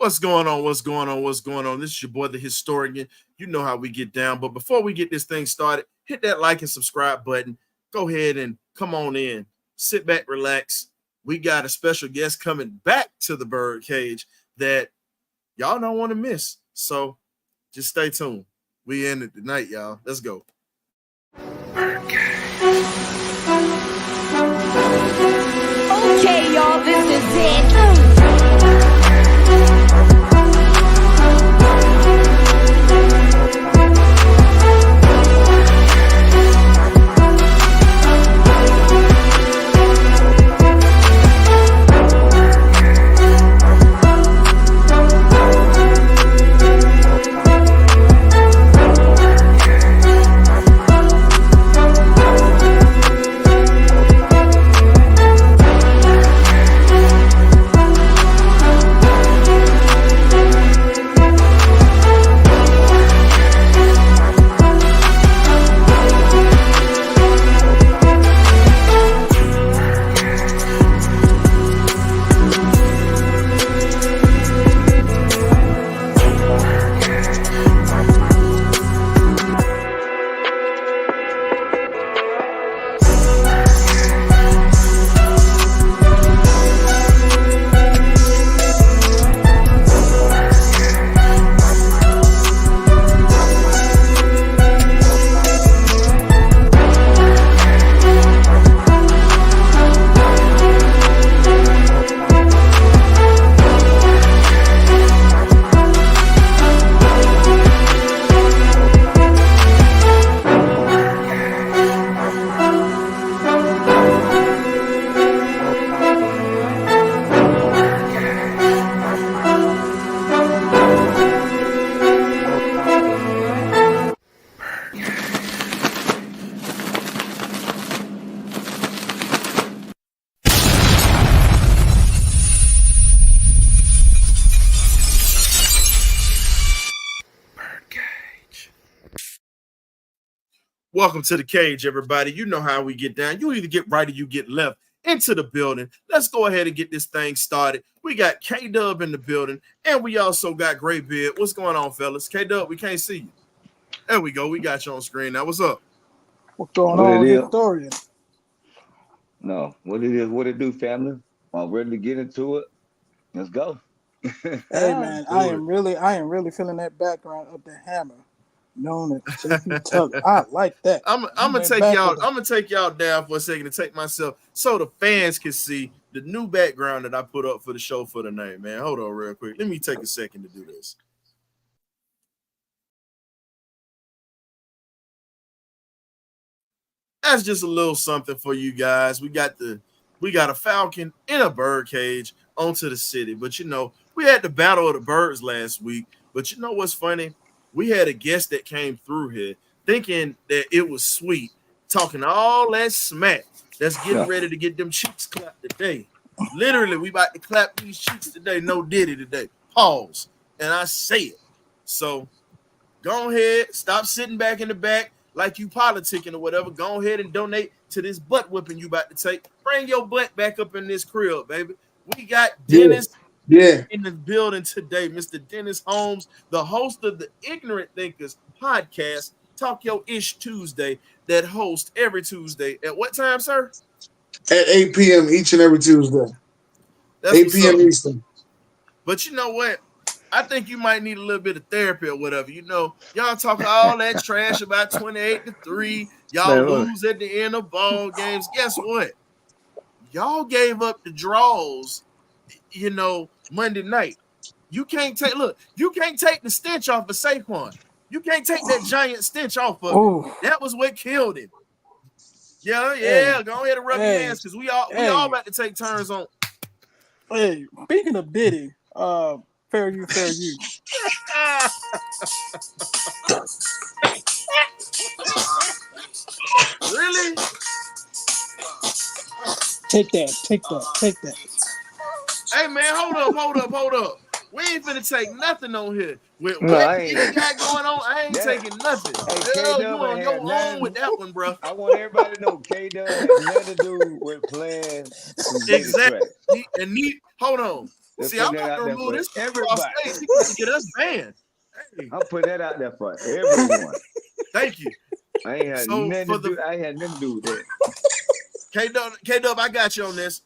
What's going on? What's going on? What's going on? This is your boy, the historian. You know how we get down. But before we get this thing started, hit that like and subscribe button. Go ahead and come on in. Sit back, relax. We got a special guest coming back to the Birdcage that y'all don't want to miss. So just stay tuned. We in it tonight, y'all. Let's go. Okay, y'all, this is it. Welcome to the cage, everybody. You know how we get down. You either get right or you get left into the building. Let's go ahead and get this thing started. We got K-Dub in the building, and we also got Graybeard. What's going on, fellas? K-Dub, we can't see you. There we go. We got you on screen now. What's up? What's going on, historian? No, what it is, what it do, family. I'm ready to get into it. Let's go. Hey man, I am really feeling that background of the hammer. Known as J.P. Tucker. I like that. I'm gonna take y'all down for a second to take myself so the fans can see the new background that I put up for the show for the night, man. Hold on real quick. Let me take a second to do this. That's just a little something for you guys. We got a Falcon in a Birdcage onto the city. But you know, we had the Battle of the Birds last week. But you know what's funny? We had a guest that came through here thinking that it was sweet, talking all that smack. That's getting ready to get them cheeks clapped today. Literally, we about to clap these cheeks today. No Diddy today. Pause. And I say it. So go ahead, stop sitting back in the back like you politicking or whatever. Go ahead and donate to this butt whipping you about to take. Bring your butt back up in this crib, baby. We got Dennis. In the building today, Mr. Dennis Holmes, the host of the Ignorant Thinkers podcast, Talk Your Ish Tuesday, that hosts every Tuesday. At what time, sir? At 8 p.m. each and every Tuesday. That's 8 p.m. Eastern. But you know what? I think you might need a little bit of therapy or whatever. You know, y'all talk all that trash about 28-3. Y'all lose at the end of ball games. Guess what? Y'all gave up the draws, you know, Monday night. You can't take the stench off of Saquon. You can't take that giant stench off of him. That was what killed him. Yeah. Go ahead and rub your hands because we all about to take turns on. Hey, speaking of Diddy, fair you. Really? Take that. Hey man, hold up. We ain't finna take nothing on here. With what you got going on, I ain't taking nothing. Hey, you on your own with that one, bro. I want everybody to know K-Dub has nothing to do with playing. Exactly. Hold on. Let's See, put I'm that about to out there remove for this off everybody. stage. He got to get us banned. Hey, I'm putting that out there for everyone. thank you. I ain't had So nothing for to do. the I ain't had nothing to do with that. K-Dub, I got you on this.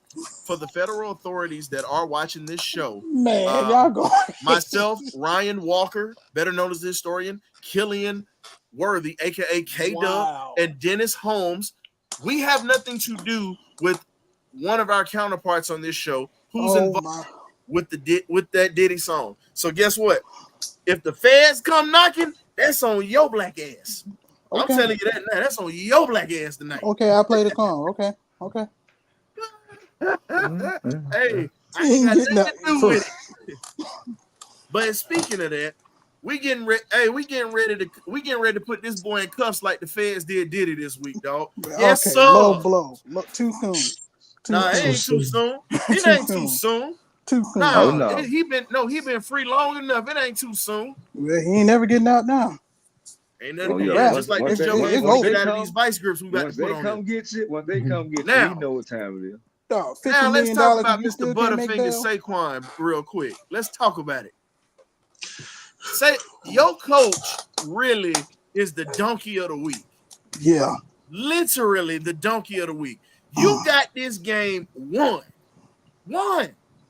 For the federal authorities that are watching this show, Man, y'all go. myself, Ryan Walker, better known as the historian, Killian Worthy, aka K-Dub, Wow. and Dennis Holmes, we have nothing to do with one of our counterparts on this show who's involved with that Diddy song. So guess what? If the feds come knocking, that's on your black ass. Okay. I'm telling you that now. That's on your black ass tonight. Okay, I play the call. Okay. Hey, I He ain't ain't got getting nothing that to do for- with it. But speaking of that, we getting ready to put this boy in cuffs like the feds did Diddy this week, dog. Yes, okay, sir. low blow. Look, too soon. Nah, it ain't too soon. It Too ain't soon. too soon. Too soon. Nah, Oh, no. he been free long enough. It ain't too soon. Well, he ain't never getting out now. Ain't nothing. Oh, yeah. Yeah, Once- just like once this they- joke it's ain't gonna over. get out of these vice grips we about Once to put they on come here. get you, once they come get Now- you, you know what time it is. Dog, $50 Now let's million talk about and you Mr. still can't make Butterfinger bail? Saquon real quick. Let's talk about it. Say your coach really is the donkey of the week. Yeah. Literally the donkey of the week. You got this game won.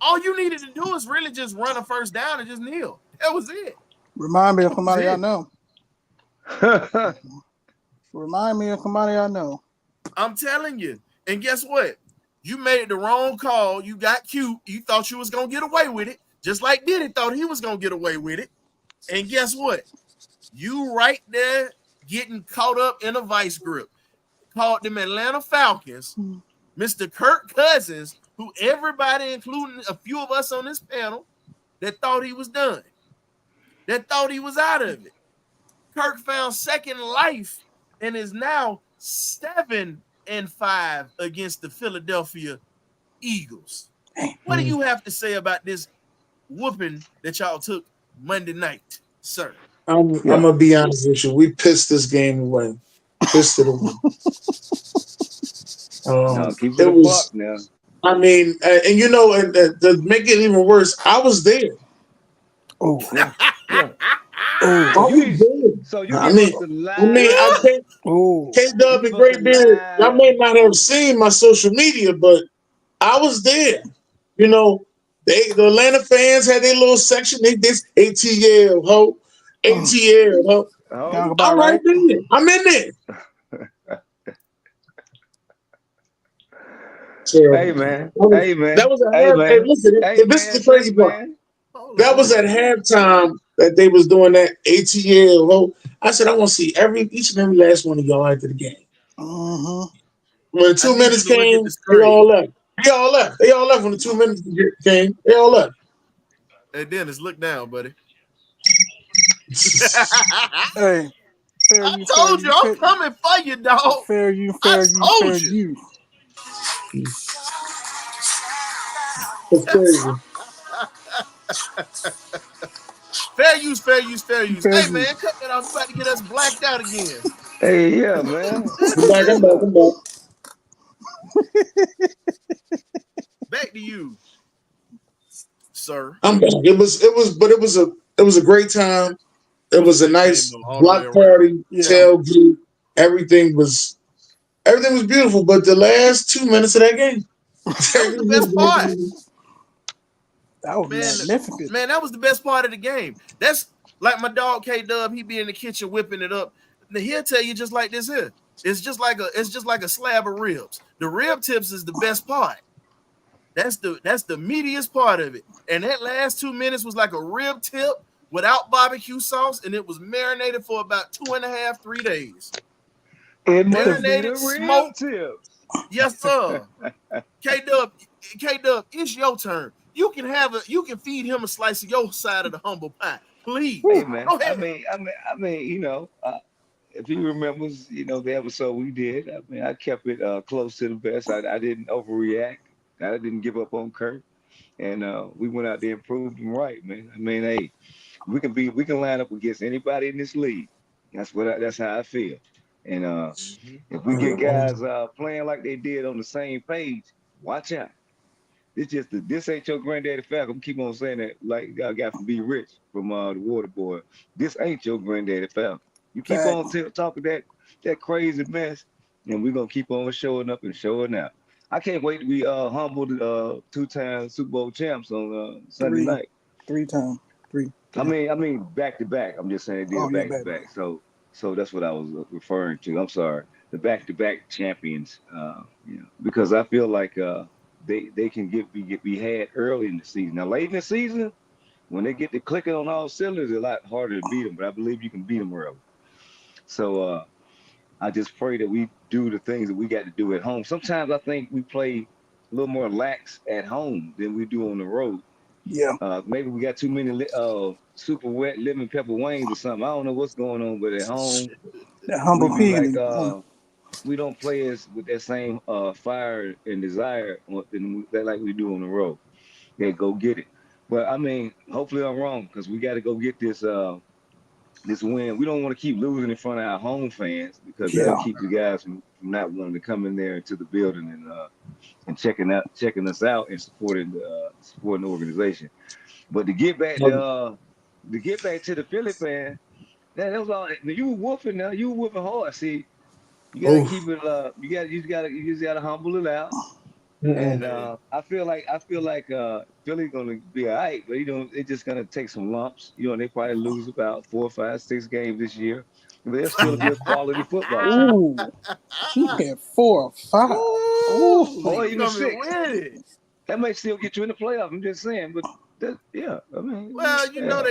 All you needed to do is really just run a first down and just kneel. That was it. Remind me of somebody I it. know. Remind me of somebody I know. I'm telling you. And guess what? You made the wrong call. You got cute. You thought you was going to get away with it. Just like Diddy thought he was going to get away with it. And guess what? You right there getting caught up in a vice grip. Called them Atlanta Falcons, Mr. Kirk Cousins, who everybody, including a few of us on this panel, that thought he was done. That thought he was out of it. Kirk found second life and is now 7-5 against the Philadelphia Eagles. What do you have to say about this whooping that y'all took Monday night, sir? I'm gonna be honest with you. We pissed this game away. Pissed it away. No, keep it it a was. buck now. I mean, and you know, and to make it even worse, I was there. Oh, Yeah. I was there. So you I give mean, us the live. I can't. K-Dub and Great Beard, y'all may not have seen my social media, but I was there. You know, the Atlanta fans had their little section. They this ATL ho, ATL ho. Oh, I'm right there. I'm in there. So, hey man, that was at hey half. Hey, man, listen, hey this man, is the crazy part. man. That was at halftime that they was doing that ATL ho. I said I want to see each and every last one of y'all after the game. When 2 minutes came, they all left. They all left when the 2 minutes came. They all left. Hey, Dennis, look down, buddy. Hey, I told you, I'm coming for you, dog. Fair you. Fair use. Hey, man, cut that off. You about to get us blacked out again. Hey, yeah, man. I'm back. Back to you, sir. I'm back. It was a great time. It was a nice block party, tailgate. Everything was beautiful, but the last 2 minutes of that game, that was the best part. That was magnificent. Man, that was the best part of the game. That's like my dog K-Dub. He be in the kitchen whipping it up. He'll tell you just like this here. It's just like a slab of ribs. The rib tips is the best part. That's the meatiest part of it. And that last 2 minutes was like a rib tip without barbecue sauce, and it was marinated for about 2.5, 3 days. Marinated, smoked. Yes, sir. K-Dub, it's your turn. You can feed him a slice of your side of the humble pie, please. Hey man, go ahead. I mean, you know, if he remembers, you know, the episode we did, I mean, I kept it close to the vest. I didn't overreact. I didn't give up on Kirk, and we went out there and proved him right, man. I mean, hey, we can line up against anybody in this league. That's how I feel. And if we get guys playing like they did on the same page, watch out. It's just that this ain't your granddaddy Falcon. I'm keep on saying that like I got from Be Rich from the Water Boy. This ain't your granddaddy Falcon. You keep on talking that crazy mess, and we're gonna keep on showing up and showing out. I can't wait to be humbled 2-time Super Bowl champs on Sunday night. 3 times. I mean back to back. I'm just saying they did back to back. So that's what I was referring to. I'm sorry, the back to back champions. Because I feel like they can be had early in the season. Now late in the season, when they get to clicking on all cylinders, it's a lot harder to beat them. But I believe you can beat them early. So I just pray that we do the things that we got to do at home. Sometimes I think we play a little more lax at home than we do on the road. Yeah. Maybe we got too many super wet lemon pepper wings or something. I don't know what's going on, but at home, that humble pig. We don't play with that same fire and desire like we do on the road. They go get it. But I mean, hopefully I'm wrong because we got to go get this win. We don't want to keep losing in front of our home fans because that'll keep the guys from not wanting to come in there into the building and checking us out and supporting the organization. But to get back to the Philly fan, that was all. You were whooping now. You were whooping hard. See, you gotta keep it. You just gotta humble it out. And I feel like Philly's gonna be all right, but it's just gonna take some lumps. They probably lose about 4, 5, 6 games this year, but they're still a good quality football team. Ooh, he had 4 or 5. Or even 6. That may still get you in the playoff. I'm just saying, but they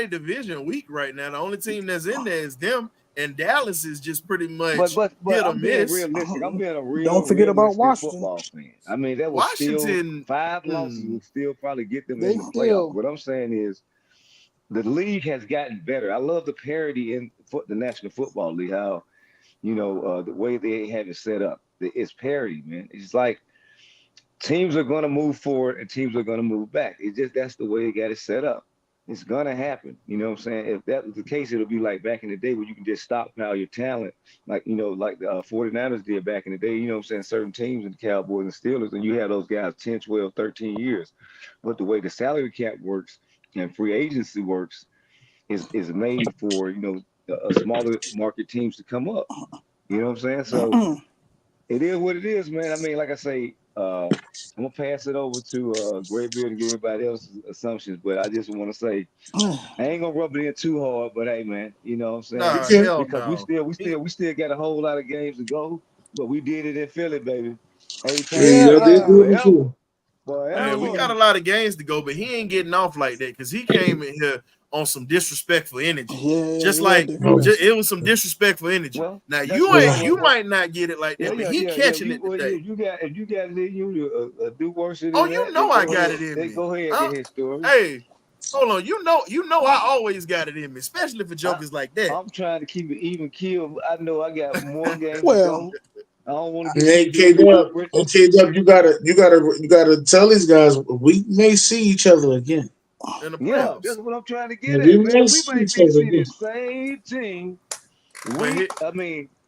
division weak right now. The only team that's in there is them. And Dallas is just pretty much but hit or I'm miss. Being realistic. I'm being a real. Don't forget about Washington. Football fan. I mean, that was Washington. Still 5 losses will still probably get them in the playoffs. What I'm saying is, the league has gotten better. I love the parity in the National Football League. How, the way they have it set up. It's parity, man. It's like teams are going to move forward and teams are going to move back. That's the way they got it set up. It's gonna happen. You know what I'm saying? If that was the case, it'll be like back in the day where you can just stockpile your talent, like like the 49ers did back in the day, you know what I'm saying? Certain teams and the Cowboys and Steelers, and you have those guys 10, 12, 13 years. But the way the salary cap works and free agency works is made for, a smaller market teams to come up. You know what I'm saying? So it is what it is, man. I mean, like I say, I'm gonna pass it over to Graybeard and get everybody else's assumptions, but I just want to say I ain't gonna rub it in too hard. But hey, man, you know what I'm saying? Because we still got a whole lot of games to go, but we did it in Philly, baby. We got a lot of games to go, but he ain't getting off like that because he came in here on some disrespectful energy. It was some disrespectful energy. Well, now you might not get it like that, but he catching it today. If you got it in you to do worse than that. I got it in me. Go ahead and get his story. Hey, hold on. You know I always got it in me, especially for jokers like that. I'm trying to keep it even kill. I know I got more games to go. I don't want to get K-Dub, you gotta tell these guys we may see each other again. That's what I'm trying to get at, man. We might see the same team.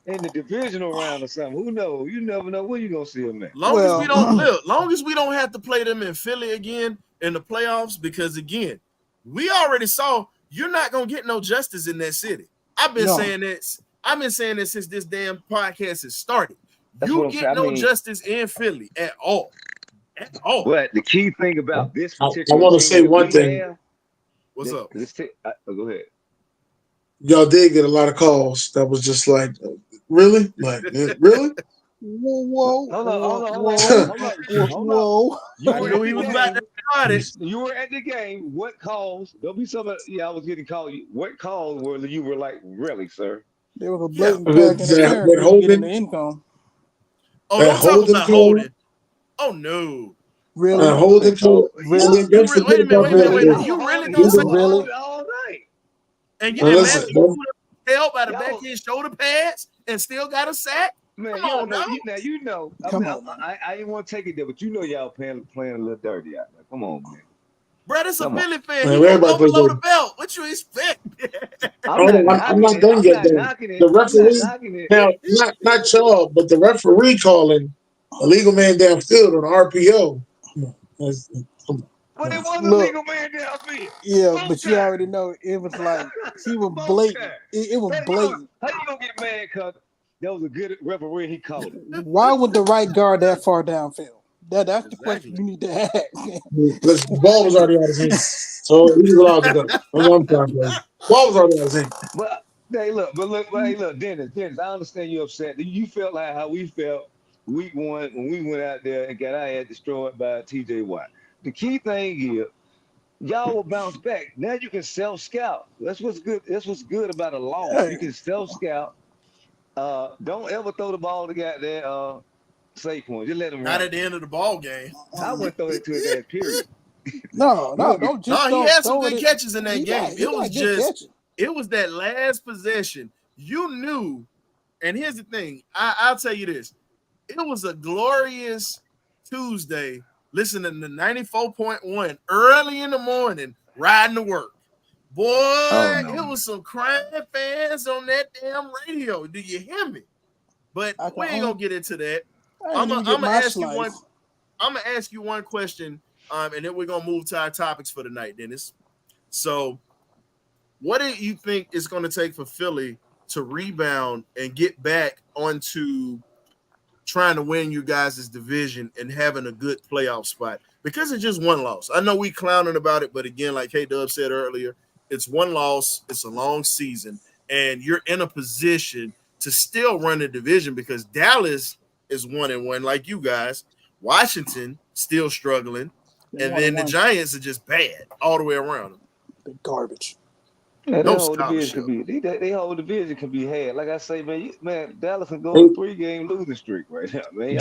In the divisional round or something. Who knows? You never know where you're gonna see them at. Long as we don't have to play them in Philly again in the playoffs, because again, we already saw you're not gonna get no justice in that city. I've been saying this since this damn podcast has started. You get no justice in Philly at all. But the key thing about this particular I want to say one thing. What's up? Go ahead. Y'all did get a lot of calls that was just like, really? Like, really? Hold on. You knew he was about to start it. You were at the game. What calls? There'll be some. I was getting called. What calls were you were like, really, sir? There was a blatant back in the income. Oh, don't talk about holding. Oh no! Really? Holding to really? Wait a minute! You really gonna say all night? And you held by the back end shoulder pads and still got a sack? Man, come on, now. I didn't want to take it there, but y'all playing a little dirty out there. Come on, man. Bro, this a Philly fan. He go below the belt. What you expect? I'm not done yet. The referee now, not y'all, but the referee calling a legal man downfield on RPO. Come on. But it was a legal man downfield. Yeah, but you already know it was like he was blatant. It was blatant. How you gonna get mad because that was a good referee? He called it. Why would the right guard that far downfield? That's the question you need to ask. Because the ball was already out of his hand, so he was allowed to go. On one time, ball was already out of his hand. But hey, look, Dennis, I understand you're upset. You felt like how we felt week 1 when we went out there and got our head destroyed by TJ Watt. The key thing is y'all will bounce back. Now you can self-scout. That's what's good. That's what's good about a loss. You can self-scout. Don't ever throw the ball to goddamn Saquon. Just let him run. Not at the end of the ball game. I wouldn't throw it to it that period. No, don't just he had some good catches in that game. It was that last possession. You knew, and here's the thing. I'll tell you this. It was a glorious Tuesday listening to 94.1 early in the morning, riding to work. Boy, it was some crying fans on that damn radio. Do you hear me? But we ain't gonna get into that. I'm gonna ask you one question, and then we're gonna move to our topics for the night, Dennis. So, what do you think it's gonna take for Philly to rebound and get back onto trying to win you guys' division and having a good playoff spot? Because it's just one loss. I know we clowning about it, but again, like K-Dub said earlier, it's one loss. It's a long season, and you're in a position to still run the division because Dallas is 1-1, like you guys. Washington still struggling, and then the Giants are just bad all the way around them. They're garbage. Yeah, no scholarship. They whole division can be had. Like I say, man, Dallas can go on a 3-game losing streak right now, man.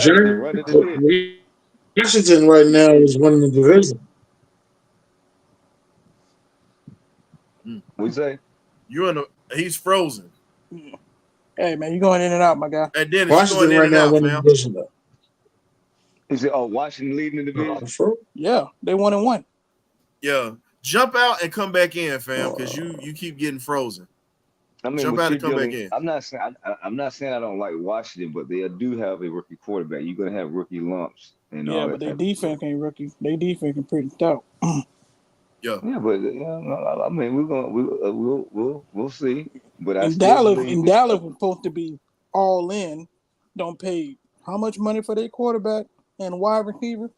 Washington right now is winning the division. What you say? He's frozen. Hey man, you going in and out, my guy. And then Washington right now winning the division though. Is it Washington leading the division? Yeah, they 1-1. Yeah. Jump out and come back in, fam, because you keep getting frozen. I mean, jump out and come back in. I'm not saying I don't like Washington, but they do have a rookie quarterback. You're gonna have rookie lumps and all that. But their defense ain't rookie. Their defense is pretty stout. Yeah, but I mean, we'll see. But Dallas was supposed to be all in. Don't pay how much money for their quarterback and wide receiver.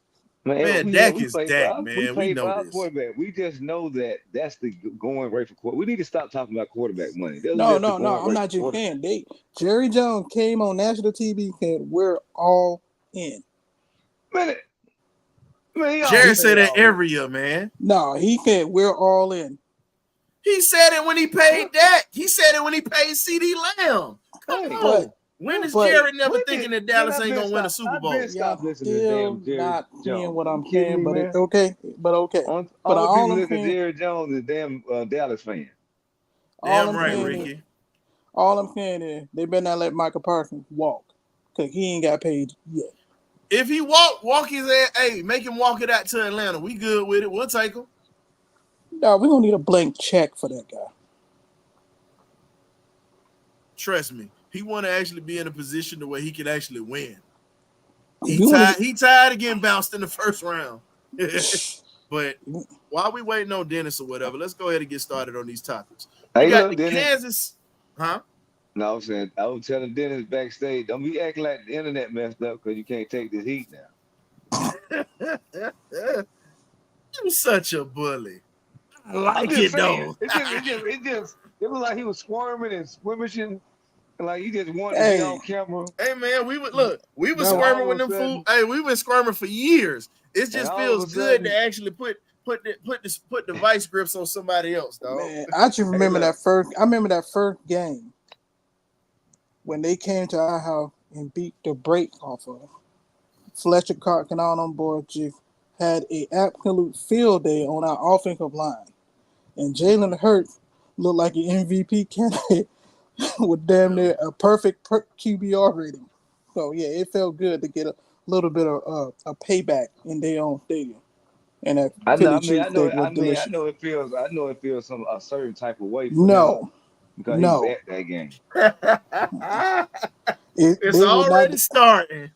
Man, Dak is Dak, man. We know this. Quarterback. We just know that's the going rate for quarterback. We need to stop talking about quarterback money. No. I'm not just saying. Jerry Jones came on national TV and said, "We're all in." Man, Jerry said that every year, man. No, he said, "We're all in." He said it when he paid Dak. He said it when he paid CD Lamb. Come on. When is Jerry never thinking that Dallas ain't gonna win a Super Bowl? Y'all still not hearing what I'm saying, but it's okay. But all people look at Jerry Jones is damn Dallas fan. Damn right, Ricky. All I'm saying is they better not let Michael Parsons walk because he ain't got paid yet. If he walk his ass, hey, make him walk it out to Atlanta. We good with it. We'll take him. No, we're gonna need a blank check for that guy. Trust me. He want to actually be in a position to where he can actually win. He tired of getting bounced in the first round. But while we waiting on Dennis or whatever, let's go ahead and get started on these topics. We got the Kansas, huh? No, I was telling Dennis backstage, don't be acting like the internet messed up because you can't take this heat now. You such a bully. I like it though. It was like he was squirming and squirmishing. Like you just wanted to be on camera. Hey man, we were squirming with them food. Hey, we've been squirming for years. It just feels good to actually put the vice grips on somebody else, dog. Man, I just remember that first game when they came to our house and beat the brakes off of them. Fletcher Cox and all them boys just had an absolute field day on our offensive line. And Jalen Hurts looked like an MVP candidate with damn near a perfect QBR rating. So, yeah, it felt good to get a little bit of a payback in their own stadium. And I know it feels a certain type of way for him because he was at that game. It's already starting.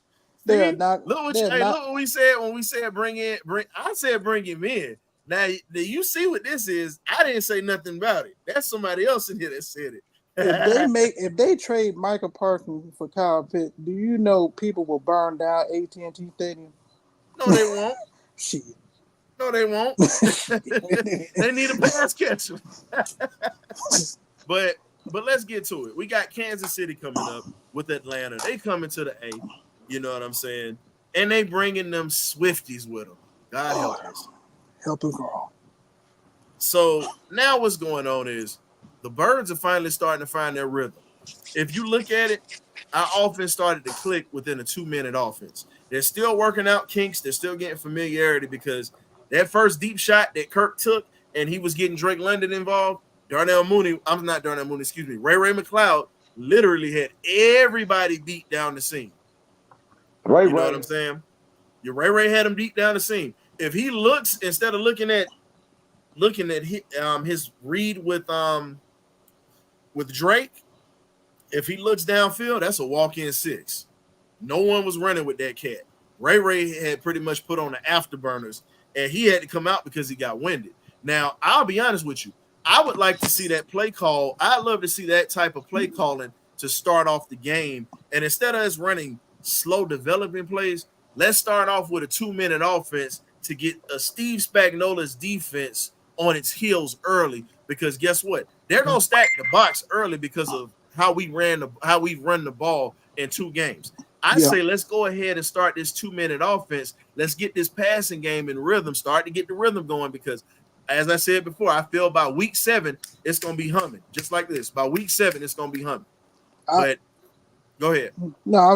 They're See, not. They're look not. what we said when we said I said bring him in. Now you see what this is. I didn't say nothing about it. That's somebody else in here that said it. If they trade Michael Parsons for Kyle Pitts, do you know people will burn down AT&T Stadium? No, they won't. Shit. No, they won't. They need a pass catcher. But let's get to it. We got Kansas City coming up with Atlanta. They coming to the A. You know what I'm saying? And they bringing them Swifties with them. God help us. Help us all. So now what's going on is the Birds are finally starting to find their rhythm. If you look at it, our offense started to click within a 2-minute offense. They're still working out kinks. They're still getting familiarity because that first deep shot that Kirk took and he was getting Drake London involved, Ray Ray McLeod literally had everybody beat down the seam. Right, you know what I'm saying? Your Ray had him deep down the seam. If he looks, instead of looking at his read with Drake, if he looks downfield, that's a walk-in 6. No one was running with that cat. Ray had pretty much put on the afterburners, and he had to come out because he got winded. Now, I'll be honest with you. I would like to see that play call. I'd love to see that type of play calling to start off the game. And instead of us running slow developing plays, let's start off with a 2-minute offense to get a Steve Spagnuolo's defense on its heels early. Because guess what? They're gonna stack the box early because of how we've run the ball in 2 games. I say let's go ahead and start this 2-minute offense. Let's get this passing game in rhythm. Start to get the rhythm going because, as I said before, I feel by week 7 it's gonna be humming just like this. By week 7 it's gonna be humming. But go ahead. No, I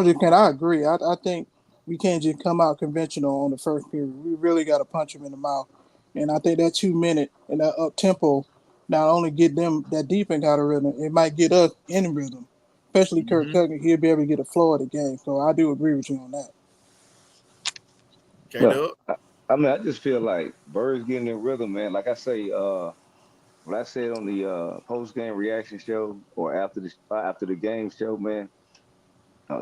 agree. I think we can't just come out conventional on the first period. We really got to punch them in the mouth. And I think that 2-minute and that up tempo not only get them that defense out of rhythm, it might get us in rhythm. Especially Kirk Cousins, he'll be able to get a flow of the game. So I do agree with you on that. I mean, I just feel like Bird's getting in rhythm, man. Like I say, what I said on the post-game reaction show or after the game show, man,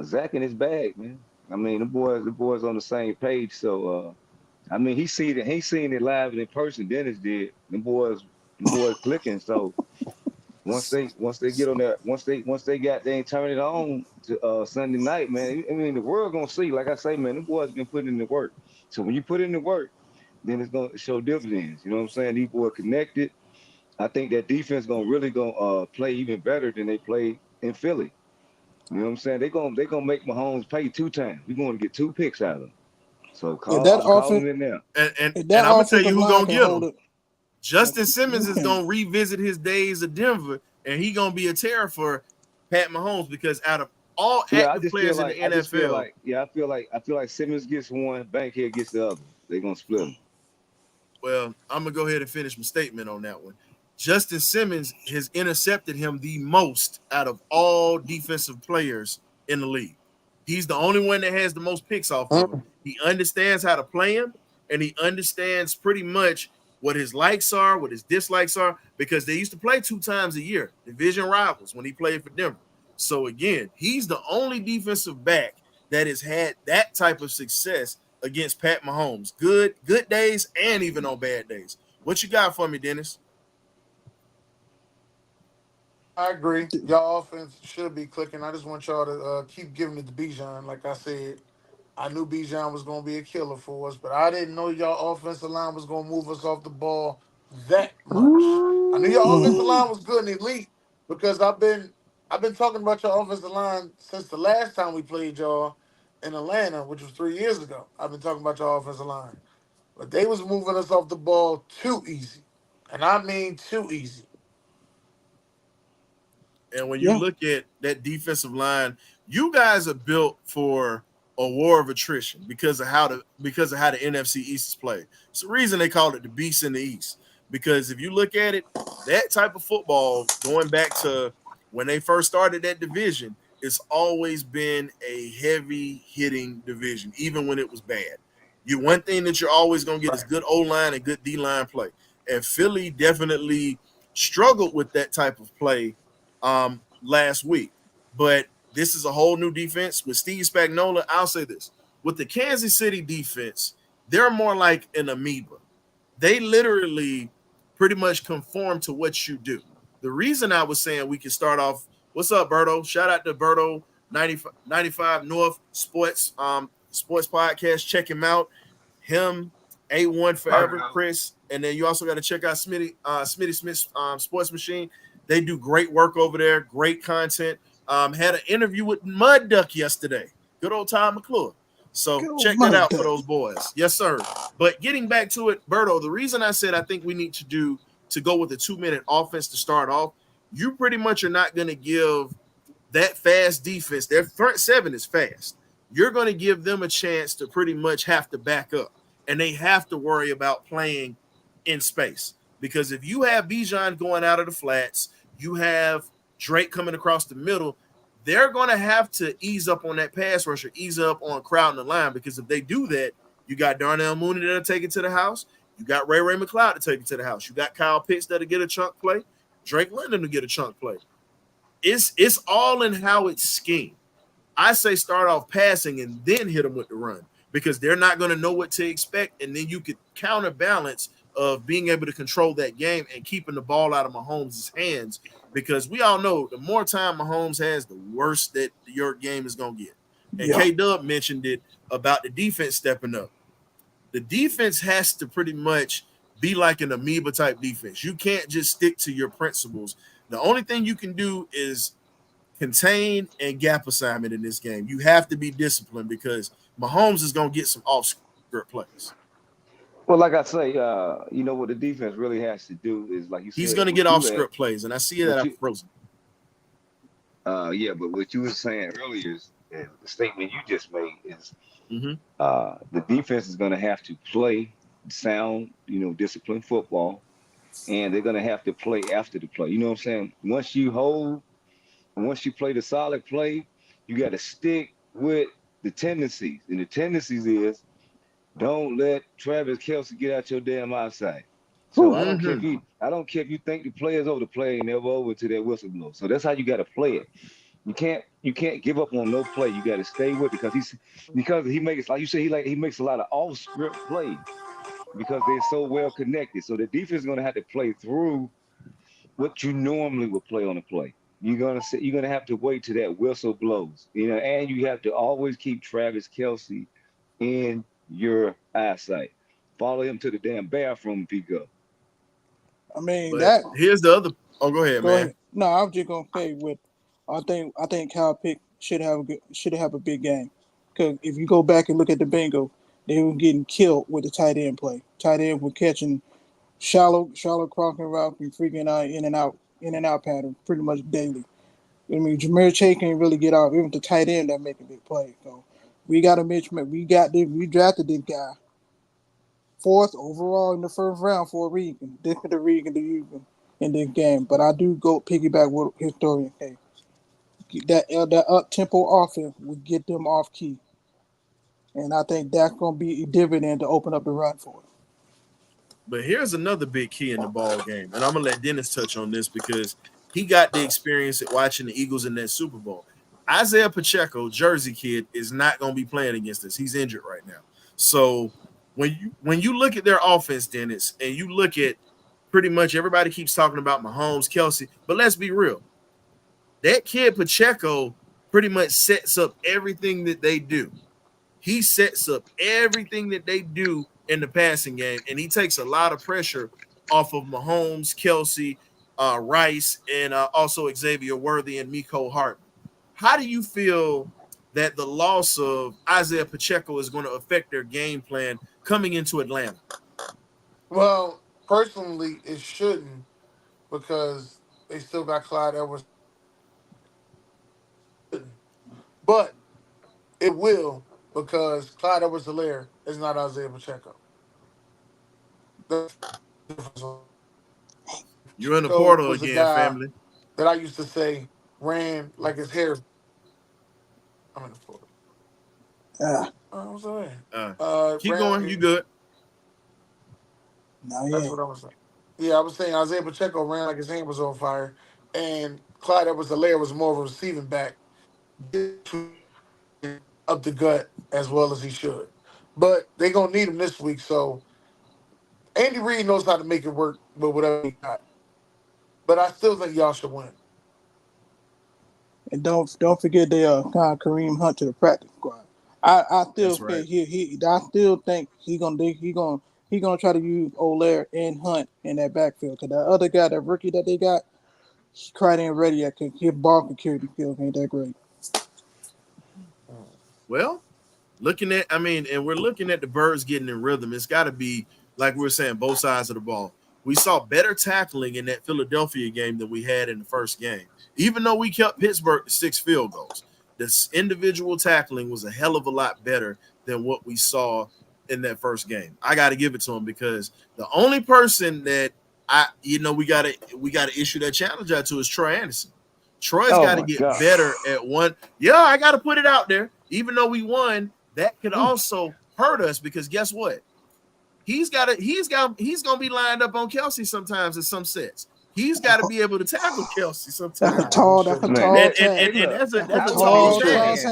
Zach in his bag, man. I mean, the boys on the same page. So, I mean, he seen it live and in person. Dennis did. The boys clicking. So once they get on there, once they turn it on to Sunday night, man. I mean, the world gonna see. Like I say, man, the boys been putting in the work. So when you put in the work, then it's gonna show dividends. You know what I'm saying? These boys connected. I think that defense really gonna play even better than they played in Philly. You know what I'm saying? They gonna make Mahomes pay 2 times. We're gonna get 2 picks out of them. So call him in there. And I'm gonna tell you who's gonna get him. Justin Simmons is gonna revisit his days of Denver, and he gonna be a terror for Pat Mahomes because out of all active players in the NFL, I feel like Simmons gets one, Bankhead gets the other. They're gonna split them. Well, I'm gonna go ahead and finish my statement on that one. Justin Simmons has intercepted him the most out of all defensive players in the league. He's the only one that has the most picks off of him. He understands how to play him, and he understands pretty much what his likes are, what his dislikes are, because they used to play 2 times a year, division rivals, when he played for Denver. So, again, he's the only defensive back that has had that type of success against Pat Mahomes. Good days and even on bad days. What you got for me, Dennis? I agree. Y'all offense should be clicking. I just want y'all to keep giving it to Bijan. Like I said, I knew Bijan was going to be a killer for us, but I didn't know y'all offensive line was going to move us off the ball that much. I knew your offensive line was good and elite because I've been talking about your offensive line since the last time we played y'all in Atlanta, which was 3 years ago. I've been talking about your offensive line, but they was moving us off the ball too easy, and I mean too easy. And when you look at that defensive line, you guys are built for a war of attrition because of how the NFC East is played. It's the reason they call it the Beast in the East. Because if you look at it, that type of football, going back to when they first started that division, it's always been a heavy hitting division, even when it was bad. One thing that you're always going to get is good O-line and good D-line play. And Philly definitely struggled with that type of play last week. But this is a whole new defense with Steve Spagnuolo. I'll say this. With the Kansas City defense, they're more like an amoeba. They literally pretty much conform to what you do. The reason I was saying we can start off, what's up, Berto? Shout out to Berto 95 North Sports Podcast. Check him out. Him, A1 Forever, Chris. And then you also got to check out Smitty Smith's Sports Machine. They do great work over there, great content. Had an interview with Mud Duck yesterday. Good old Todd McClure. So check that out for those boys. Yes, sir. But getting back to it, Berto, the reason I said I think we need to go with a 2-minute offense to start off, you pretty much are not going to give that fast defense. Their front seven is fast. You're going to give them a chance to pretty much have to back up, and they have to worry about playing in space. Because if you have Bijan going out of the flats, you have Drake coming across the middle, they're going to have to ease up on that pass rush or ease up on crowding the line, because if they do that, you got Darnell Mooney that'll take it to the house. You got Ray McLeod to take it to the house. You got Kyle Pitts that'll get a chunk play. Drake London to get a chunk play. It's all in how it's schemed. I say start off passing and then hit them with the run, because they're not going to know what to expect, and then you could counterbalance of being able to control that game and keeping the ball out of Mahomes' hands, because we all know the more time Mahomes has, the worse that your game is going to get. And K-Dub mentioned it about the defense stepping up. The defense has to pretty much be like an amoeba type defense. You can't just stick to your principles. The only thing you can do is contain and gap assignment in this game. You have to be disciplined, because Mahomes is going to get some off-script plays. Well, like I say, you know what the defense really has to do is, like you said, he's going to get off-script plays, and I see that I'm frozen. Yeah, but what you were saying earlier is, and the statement you just made is, the defense is going to have to play sound, disciplined football, and they're going to have to play after the play. You know what I'm saying? Once you play the solid play, you got to stick with the tendencies, and the tendencies is, don't let Travis Kelce get out your damn eyesight. So I don't care if you think the play is over. The play ain't never over to that whistle blow. So that's how you got to play it. You can't give up on no play. You got to stay with it, because he makes, like you say, he makes a lot of off script plays because they're so well connected. So the defense is going to have to play through what you normally would play on a play. You're gonna have to wait till that whistle blows, and you have to always keep Travis Kelce in your eyesight. Follow him to the damn bathroom if he go. I mean, but here's the other. Oh, go ahead, man. No, I was just gonna say I think Kyle Pitt should have a big game, because if you go back and look at the Bengals, they were getting killed with the tight end play. Tight end were catching shallow crossing route and freaking in and out pattern pretty much daily. I mean, Ja'Marr Chase can't really get off, even the tight end that make a big play. So we got we drafted this guy 4th overall in the first round for a reason. This is the reason in this game. But I do go piggyback with historian. Hey, that up tempo offense will get them off key, and I think that's going to be a dividend to open up the run for it. But here's another big key in the ball game, and I'm gonna let Dennis touch on this because he got the experience at watching the Eagles in that Super Bowl. Isaiah Pacheco, Jersey kid, is not gonna be playing against us. He's injured right now. So when you look at their offense, Dennis, and you look at pretty much everybody keeps talking about Mahomes, Kelce, but let's be real. That kid Pacheco pretty much sets up everything that they do. He sets up everything that they do in the passing game, and he takes a lot of pressure off of Mahomes, Kelce, Rice, and also Xavier Worthy and Mecole Hardman. How do you feel that the loss of Isaiah Pacheco is going to affect their game plan coming into Atlanta? Well, personally, it shouldn't, because they still got Clyde Edwards. But it will, because Clyde Edwards-Helaire is not Isaiah Pacheco. You're in the portal again, family. That I used to say ran like his hair. I'm in the portal. I'm sorry. Keep going. You good? That's what I was saying. Yeah, I was saying Isaiah Pacheco ran like his hand was on fire, and Clyde Edwards-Helaire was more of a receiving back. up the gut as well as he should. But they're going to need him this week. So Andy Reid knows how to make it work with whatever he got. But I still think y'all should win. And don't forget they kind of Kareem Hunt to the practice squad. I still think I still think he gonna try to use Olaire and Hunt in that backfield because that other guy, that rookie that they got, he cried in ready. I can his ball can carry the field. Ain't that great? Well, and we're looking at the Birds getting in rhythm. It's got to be like we were saying, both sides of the ball. We saw better tackling in that Philadelphia game than we had in the first game. Even though we kept Pittsburgh to 6 field goals, this individual tackling was a hell of a lot better than what we saw in that first game. I got to give it to him because the only person that we got to issue that challenge out to is Troy Anderson. Troy's got to get better at one. Yeah, I got to put it out there. Even though we won, that could also hurt us because guess what? He's gonna be lined up on Kelsey sometimes in some sets. He's got to be able to tackle Kelsey sometimes. That's a tall task. That's a tall task.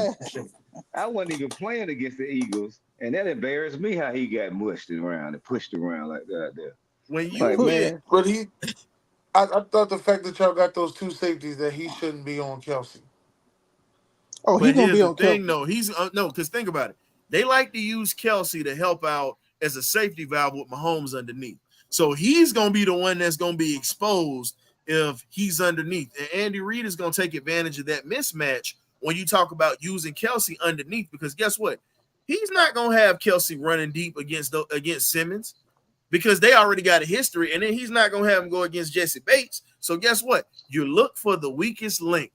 I wasn't even playing against the Eagles, and that embarrassed me how he got mushed around and pushed around like that there. When you I thought the fact that y'all got those two safeties that he shouldn't be on Kelsey. Oh, he's gonna be on Kelsey. No, he's no, because think about it. They like to use Kelsey to help out as a safety valve with Mahomes underneath. So he's going to be the one that's going to be exposed if he's underneath. And Andy Reid is going to take advantage of that mismatch when you talk about using Kelsey underneath because guess what? He's not going to have Kelsey running deep against Simmons because they already got a history, and then he's not going to have him go against Jesse Bates. So guess what? You look for the weakest link,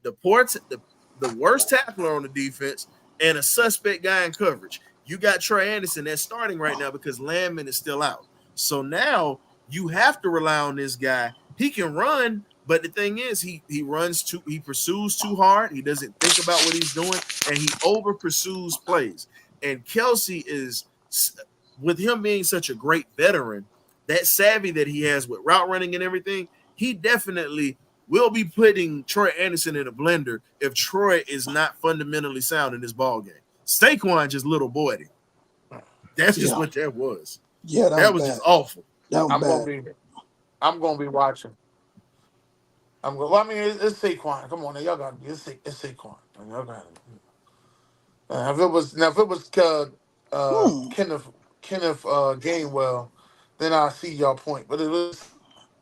the worst tackler on the defense, and a suspect guy in coverage. You got Troy Anderson that's starting right now because Landman is still out. So now you have to rely on this guy. He can run, but the thing is he pursues too hard. He doesn't think about what he's doing, and he over pursues plays. And Kelsey is, with him being such a great veteran, that savvy that he has with route running and everything, he definitely will be putting Troy Anderson in a blender if Troy is not fundamentally sound in this ball game. Saquon just little boyed him. That's just what that was. Yeah, that was just awful. That was I'm gonna be watching. It's Saquon. Come on, now, y'all got it's Saquon. Y'all got it. If it was Kenneth Gainwell, then I see y'all point. But it was,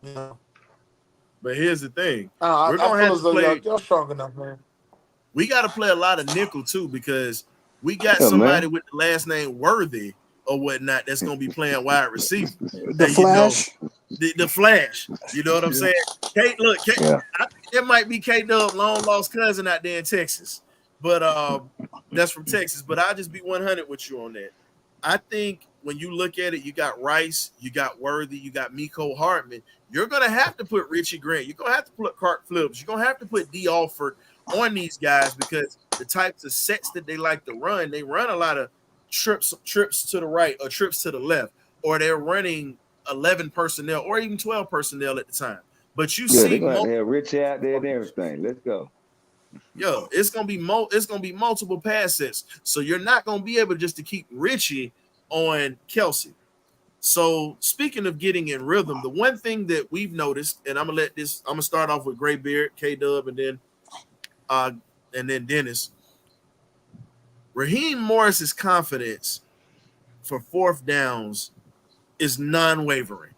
But here's the thing: we're gonna have to play. Y'all strong enough, man. We got to play a lot of nickel too because we got somebody with the last name Worthy or whatnot that's going to be playing wide receiver. The Flash. The Flash. You know what I'm saying? It might be K-Dub, long lost cousin out there in Texas. But that's from Texas. But I'll just be 100 with you on that. I think when you look at it, you got Rice, you got Worthy, you got Mecole Hardman. You're going to have to put Richie Grant. You're going to have to put Clark Phillips. You're going to have to put D. Alford on these guys because the types of sets that they like to run, they run a lot of trips to the right or trips to the left, or they're running 11 personnel or even 12 personnel at the time. But you see, they're going to have Richie out there and everything. Let's go. It's gonna be multiple pass sets, so you're not gonna be able just to keep Richie on Kelsey. So speaking of getting in rhythm, the one thing that we've noticed, and I'm gonna start off with Gray Beard, K-Dub, and then Dennis. Raheem Morris's confidence for fourth downs is non-wavering.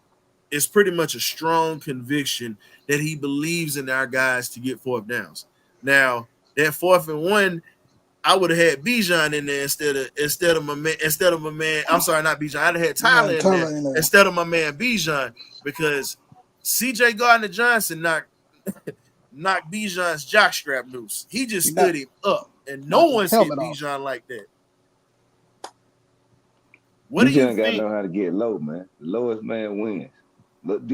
It's pretty much a strong conviction that he believes in our guys to get fourth downs. Now, that 4th and 1, I would have had Bijan in there instead of my man. I'm sorry, not Bijan. I'd have had Tyler in there instead of my man Bijan because C.J. Gardner-Johnson knocked Bijan's jockstrap loose. He just stood him up, and no one's hit Bijan like that. What do you think? Got to know how to get low, man. The lowest man wins. But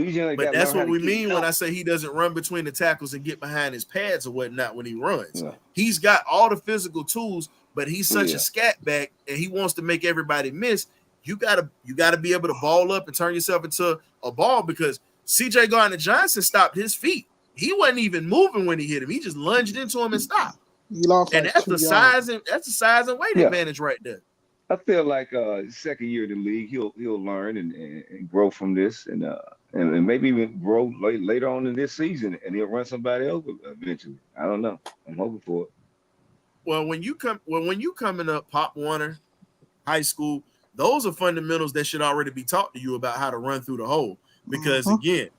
that's what we mean when I say he doesn't run between the tackles and get behind his pads or whatnot when he runs. Yeah. He's got all the physical tools, but he's such a scat back and he wants to make everybody miss. You gotta be able to ball up and turn yourself into a ball because C.J. Gardner-Johnson stopped his feet. He wasn't even moving when he hit him. He just lunged into him and stopped. He lost And like that's 2 the yards. size and weight Yeah. advantage right there. I feel like second year in the league, he'll learn and grow from this, and maybe even grow later on in this season, and he'll run somebody over eventually. I don't know. I'm hoping for it. Well, when you coming up, Pop Warner, high school, those are fundamentals that should already be taught to you about how to run through the hole. Because again,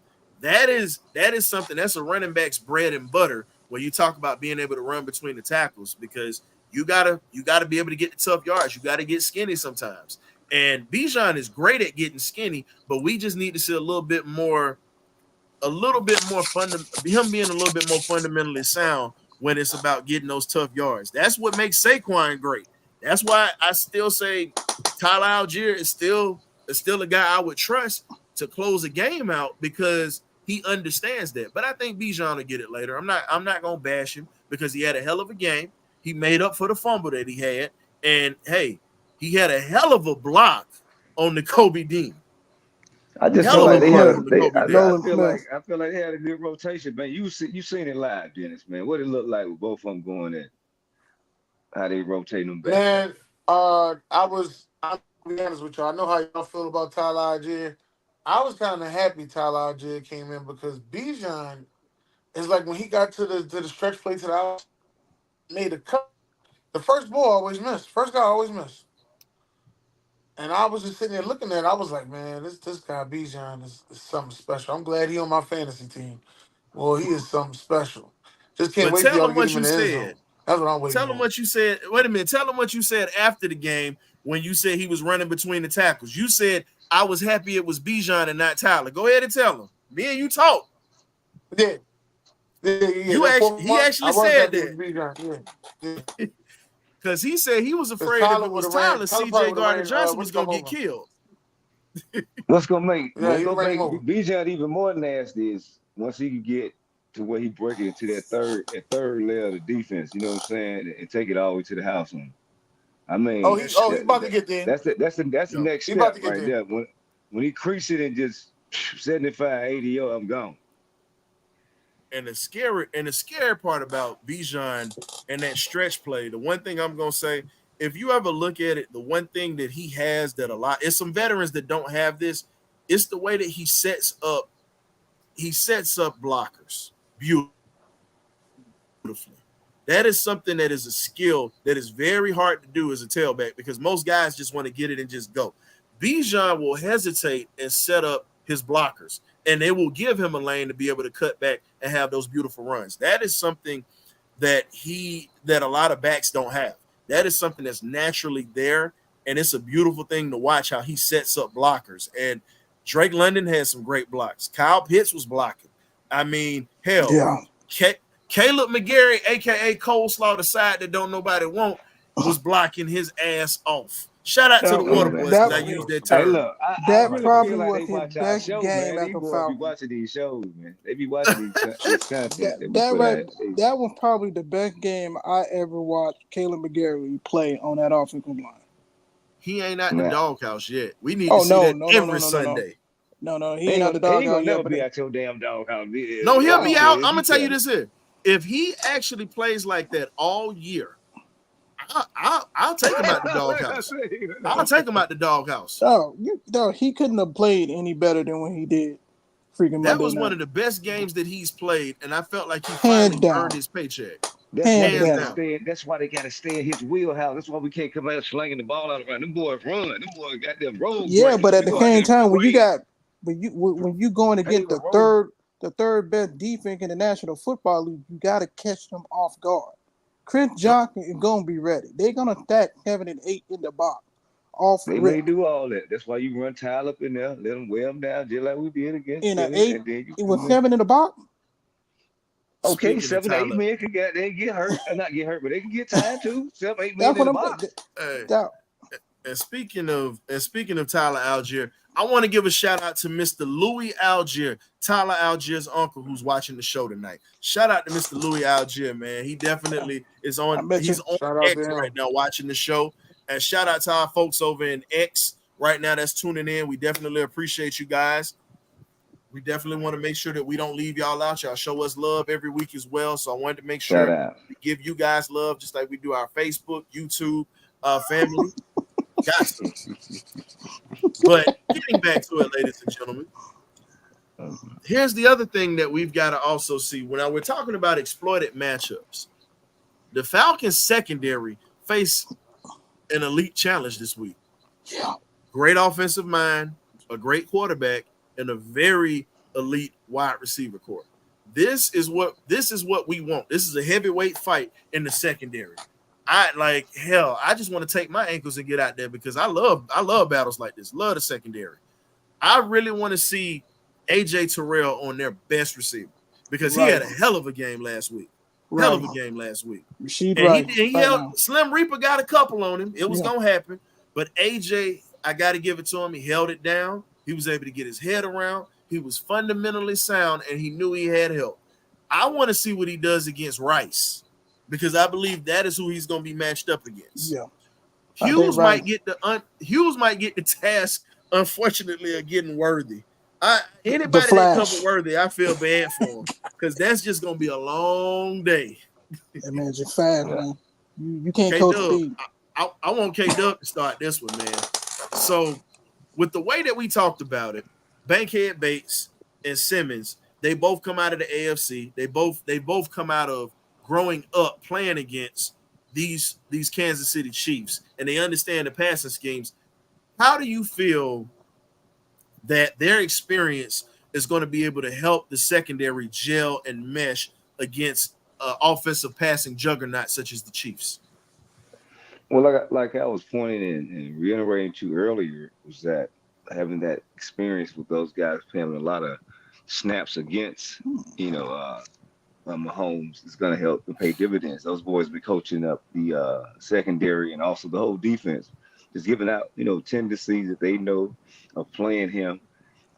that is something that's a running back's bread and butter when you talk about being able to run between the tackles, because you gotta be able to get the tough yards. You gotta get skinny sometimes. And Bijan is great at getting skinny, but we just need to see a little bit more him being a little bit more fundamentally sound when it's about getting those tough yards. That's what makes Saquon great. That's why I still say Tyler Algier is still a guy I would trust to close a game out, because he understands that. But I think Bijan will get it later. I'm not gonna bash him because he had a hell of a game. He made up for the fumble that he had, and hey, he had a hell of a block on the Kobe Dean. I just feel Hell of like a they block had a on the they Kobe Dean. Nolan Smith. I feel like they had a good rotation, man. You seen it live, Dennis, man. What it looked like with both of them going in, how they rotate them back. Man, I'm gonna be honest with you. I know how y'all feel about Tyler Algier. I was kind of happy Tyler Algier came in because Bijan is like when he got to the stretch play to the outside, made a cut. The first ball always missed. First guy always missed. And I was just sitting there looking at it. I was like, man, this guy Bijan is something special. I'm glad he on my fantasy team. Well, he is something special. Just can't But wait for tell y'all to him get what him in you the end said. zone. That's what I'm waiting Tell him on. what you said. Wait a minute. Tell him what you said after the game when you said he was running between the tackles. You said, I was happy it was Bijan and not Tyler. Go ahead and tell him. Me and you talk. Yeah. That 4 He months, I actually was said happy that with Bijan. Yeah. because he said he was Because afraid if Tyler it would was have ran. Tyler, Tyler probably CJ would have Gardner ran. Johnson What was you call gonna get over? killed. What's gonna make Yeah, he ran him over. Bijan even more nasty is once he can get to where he break it into that third layer of the defense. You know what I'm saying, and take it all the way to the house on. I Oh, mean, he Shit. about to get there. that's the Yo. next He about step to get right there. there. When he crease it and just 75, 80, yo, I'm gone. And the scary part about Bijan and that stretch play, the one thing I'm gonna say, if you ever look at it, the one thing that he has that a lot, it's some veterans that don't have this, it's the way that he sets up blockers beautifully. That is something that is a skill that is very hard to do as a tailback, because most guys just want to get it and just go. Bijan will hesitate and set up his blockers, and they will give him a lane to be able to cut back and have those beautiful runs. That is something that a lot of backs don't have. That is something that's naturally there, and it's a beautiful thing to watch how he sets up blockers. And Drake London had some great blocks. Kyle Pitts was blocking. I mean, hell, Yeah. Caleb McGarry, aka Coleslaw, the side that don't nobody want, was blocking his ass off. Shout out to the Oh Water man. Boys because I That used that Hey, term. look, I that really feel probably like was they his watch our best show, game man. These after boys be Falcons. watching these shows, man. They be watching this content that we That put right, out. that was probably the best game I ever watched Caleb McGarry play on that offensive line. He ain't at the Man, doghouse yet. We need to Oh see no, that no, no, no, every no, no, no, Sunday. no. He ain't out the he ain't doghouse gonna yet, never but be at your damn doghouse. No, he'll I be don't oh, out. care if I'm you gonna tell tell you me. this here. If he actually plays like that all year, I'll take him out the doghouse. I'll take him out the doghouse. he couldn't have played any better than when he did freaking That Monday was one night. of the best games that he's played, and I felt like he Hands finally earned down, his paycheck. That's why hands they Hands gotta down. down. stay. That's why they gotta stay in his wheelhouse. That's why we can't come out slinging the ball out around. Them boys run. Them boys got them road Yeah, graders. but at We the go out same there and time, grade. when you going against Pave a road. the third best defense in the National Football League, you got to catch them off guard. Chris Yep. Johnson is gonna be ready. They're gonna stack 7 and 8 in the box off They rip may do all that. That's why you run Tile up in there, let them wear them down, just like we did against in an Philly, eight. and then you It was come in. 7 in the box. Okay, Speaking of 7 to 8 Tyler, men can get they get hurt, not get hurt, but they can get tired too. 7, 8 men That's in what the I'm. box. hey, That, and speaking of Tyler Algier, I want to give a shout out to Mr. Louis Algier, Tyler Algier's uncle, who's watching the show tonight. Shout out to Mr. Louis Algier, man. He definitely is I on. bet you. He's on Shout out X to right him. now watching the show. And shout out to our folks over in X right now that's tuning in. We definitely appreciate you guys. We definitely want to make sure that we don't leave y'all out. Y'all show us love every week as well. So I wanted to make Shout sure out. we give you guys love just like we do our Facebook, YouTube family. Got to. But getting back to it, ladies and gentlemen, here's the other thing that we've got to also see. When we're talking about exploited matchups, the Falcons secondary face an elite challenge this week. Yeah. Great offensive mind, a great quarterback, and a very elite wide receiver corps. This is what we want. This is a heavyweight fight in the secondary. I just want to take my ankles and get out there because I love battles like this. Love the secondary. I really want to see AJ Terrell on their best receiver because he had a hell of a game last week. Hell of a game last week. Rashid and he held, Slim Reaper got a couple on him. It was gonna happen, but AJ, I got to give it to him. He held it down. He was able to get his head around. He was fundamentally sound, and he knew he had help. I want to see what he does against Rice because I believe that is who he's going to be matched up against. Yeah, Hughes might get the task, unfortunately, of getting Worthy. Anybody that cover Worthy, I feel bad for him because that's just going to be a long day. That man's just fast, man. You can't coach speed. I want K-Dub to start this one, man. So, with the way that we talked about it, Bankhead Bates and Simmons, they both come out of the AFC. They both come out of growing up playing against these Kansas City Chiefs, and they understand the passing schemes. How do you feel that their experience is going to be able to help the secondary gel and mesh against offensive passing juggernauts such as the Chiefs? Well, like I was pointing and reiterating to earlier, was that having that experience with those guys having a lot of snaps against, Mahomes is going to help to pay dividends. Those boys be coaching up the secondary and also the whole defense, just giving out, tendencies that they know of playing him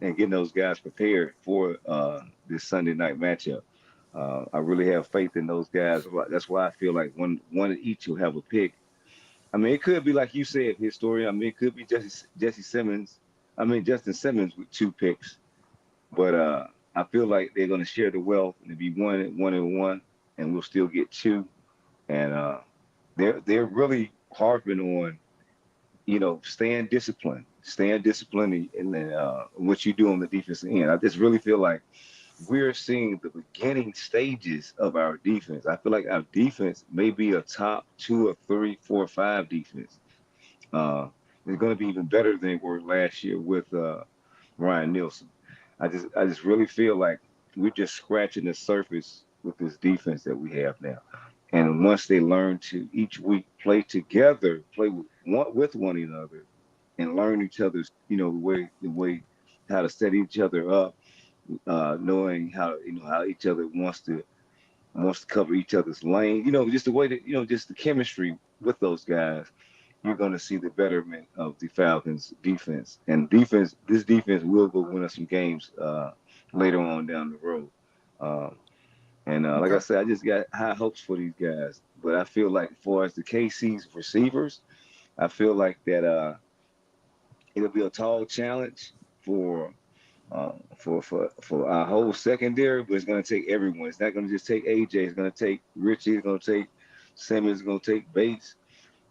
and getting those guys prepared for this Sunday night matchup. I really have faith in those guys. That's why I feel like one of each will have a pick. I mean, it could be like you said, historian. I mean, it could be Justin Simmons with 2 picks, but I feel like they're going to share the wealth and it'll be 1-1, and we'll still get 2. And they're really harping on, staying disciplined in what you do on the defensive end. I just really feel like we're seeing the beginning stages of our defense. I feel like our defense may be a top 2 or 3, 4, or 5 defense. It's going to be even better than they were last year with Ryan Nielsen. I just really feel like we're just scratching the surface with this defense that we have now. And once they learn to each week play together, play with one another, and learn each other's, the way how to set each other up, knowing how each other wants to cover each other's lane, just the way that just the chemistry with those guys, you're going to see the betterment of the Falcons defense. And this defense will go win us some games later on down the road. Like I said, I just got high hopes for these guys. But I feel like as far as the KC's receivers, I feel like that it'll be a tall challenge for our whole secondary, but it's going to take everyone. It's not going to just take AJ. It's going to take Richie. It's going to take Simmons. It's going to take Bates.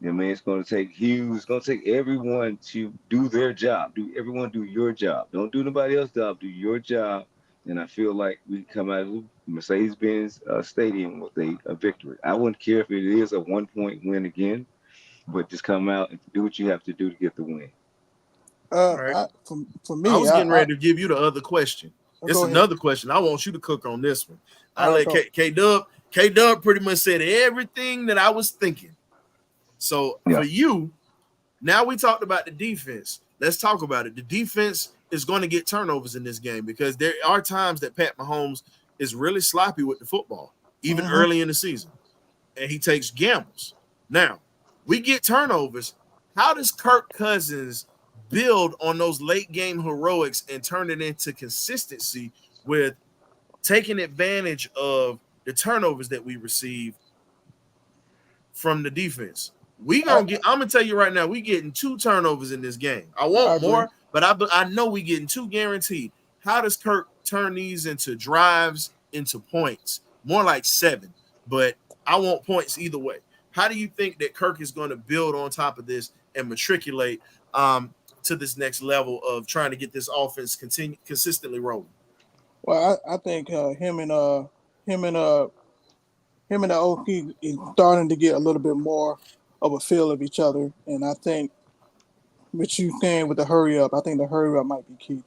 It's going to take Hughes. It's going to take everyone to do their job. Everyone do your job. Don't do nobody else's job. Do your job. And I feel like we come out of Mercedes-Benz Stadium with a victory. I wouldn't care if it is a 1-point win again, but just come out and do what you have to do to get the win. Right. For me, I was getting ready to give you the other question. It's another question. I want you to cook on this one. I let K-Dub pretty much said everything that I was thinking. So for you, now we talked about the defense. Let's talk about it. The defense is going to get turnovers in this game because there are times that Pat Mahomes is really sloppy with the football, even early in the season, and he takes gambles. Now, we get turnovers. How does Kirk Cousins build on those late game heroics and turn it into consistency with taking advantage of the turnovers that we receive from the defense? I'm gonna tell you right now, we getting 2 turnovers in this game. I want more, but I know we getting 2 guaranteed. how does Kirk turn these into drives, into points? More like 7, but I want points either way. How do you think that Kirk is going to build on top of this and matriculate to this next level of trying to get this offense consistently rolling? Well, I think him and the OP is starting to get a little bit more of a feel of each other, and I think what you saying with the hurry up, I think the hurry up might be key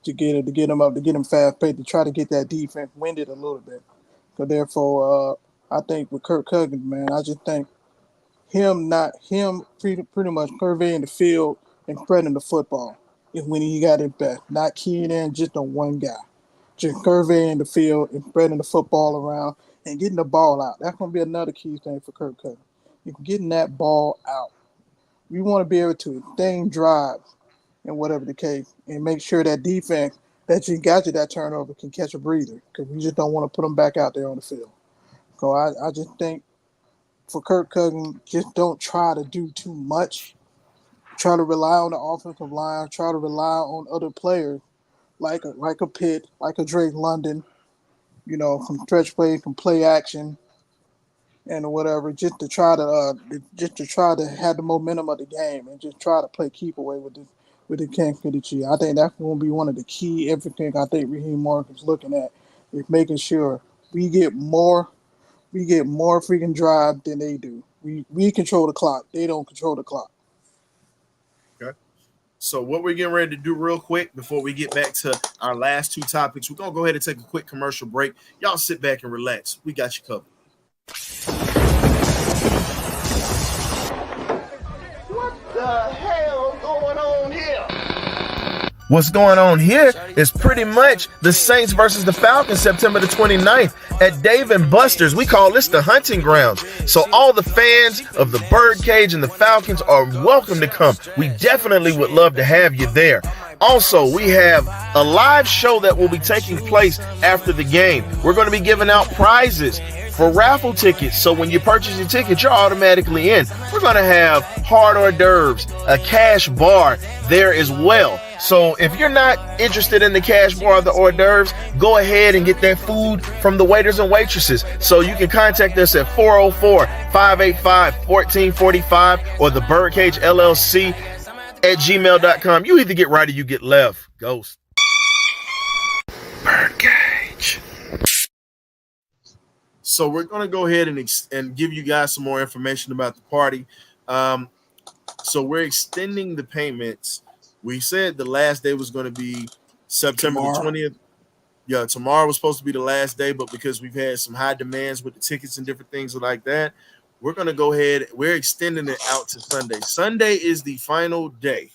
to get him up, to get him fast paced, to try to get that defense winded a little bit. So therefore, I think with Kirk Cousins, man, I just think pretty much surveying the field and spreading the football is when he got it best. Not keying in just on one guy. Just surveying the field and spreading the football around and getting the ball out. That's going to be another key thing for Kirk Cousins. Getting that ball out. We want to be able to sustain drives and whatever the case, and make sure that defense that you got you that turnover can catch a breather, because we just don't want to put them back out there on the field. So I just think for Kirk Cousins, just don't try to do too much. Try to rely on the offensive line. Try to rely on other players like a Pitt, like a Drake London, some stretch play, some play action, and whatever, just to try to have the momentum of the game and just try to play keep away with the Kansas City Chiefs. I think that's going to be one of the key everything I think Raheem Morris is looking at, is making sure we get more freaking drive than they do. We control the clock. They don't control the clock. Okay. So what we're getting ready to do real quick before we get back to our last 2 topics, we're going to go ahead and take a quick commercial break. Y'all sit back and relax. We got you covered. What the hell going on here? What's going on here is pretty much the Saints versus the Falcons, September the 29th at Dave & Buster's. We call this the hunting grounds. So all the fans of the Birdcage and the Falcons are welcome to come. We definitely would love to have you there. Also, we have a live show that will be taking place after the game. We're going to be giving out prizes for raffle tickets. So when you purchase your ticket, you're automatically in. We're going to have hors d'oeuvres, a cash bar there as well. So if you're not interested in the cash bar or the hors d'oeuvres, go ahead and get that food from the waiters and waitresses. So you can contact us at 404-585-1445 or the Birdcage LLC at gmail.com. You either get right or you get left. Ghost. Birdcage. So we're going to go ahead and give you guys some more information about the party. So we're extending the payments. We said the last day was going to be September the 20th. Yeah, tomorrow was supposed to be the last day, but because we've had some high demands with the tickets and different things like that, we're going to go ahead. We're extending it out to Sunday. Sunday is the final day,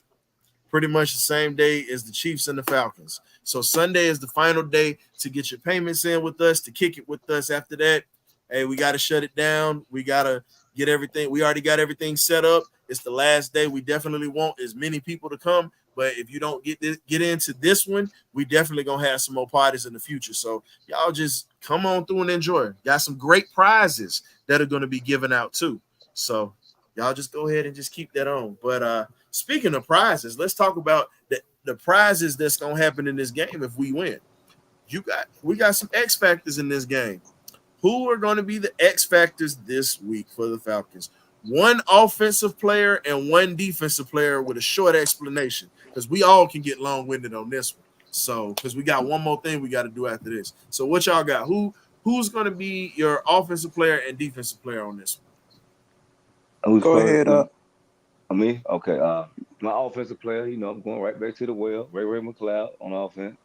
pretty much the same day as the Chiefs and the Falcons. So Sunday is the final day to get your payments in with us, to kick it with us. After that, hey, we got to shut it down. We got to get everything. We already got everything set up. It's the last day. We definitely want as many people to come. But if you don't get into this one, we definitely going to have some more parties in the future. So y'all just come on through and enjoy. Got some great prizes that are going to be given out too. So y'all just go ahead and just keep that on. But speaking of prizes, let's talk about the prizes that's going to happen in this game if we win. We got some X factors in this game. Who are going to be the X factors this week for the Falcons? One offensive player and one defensive player with a short explanation, because we all can get long-winded on this one. So, because we got one more thing we got to do after this. So, what y'all got? Who's going to be your offensive player and defensive player on this one? Go ahead. Me? Okay. My offensive player, I'm going right back to the well. Ray McLeod on offense.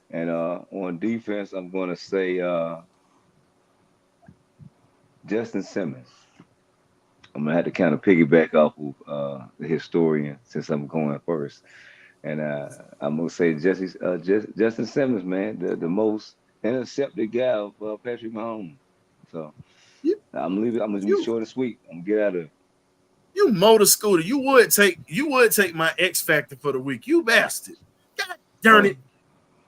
And on defense, I'm going to say Justin Simmons. I'm going to have to kind of piggyback off of the historian since I'm going first. And I'm going to say Justin Simmons, man, the most intercepted guy of Patrick Mahomes. So I'm going to be short and sweet. I'm going to get out of it. You motor scooter. You would take my X factor for the week. You bastard. God darn it.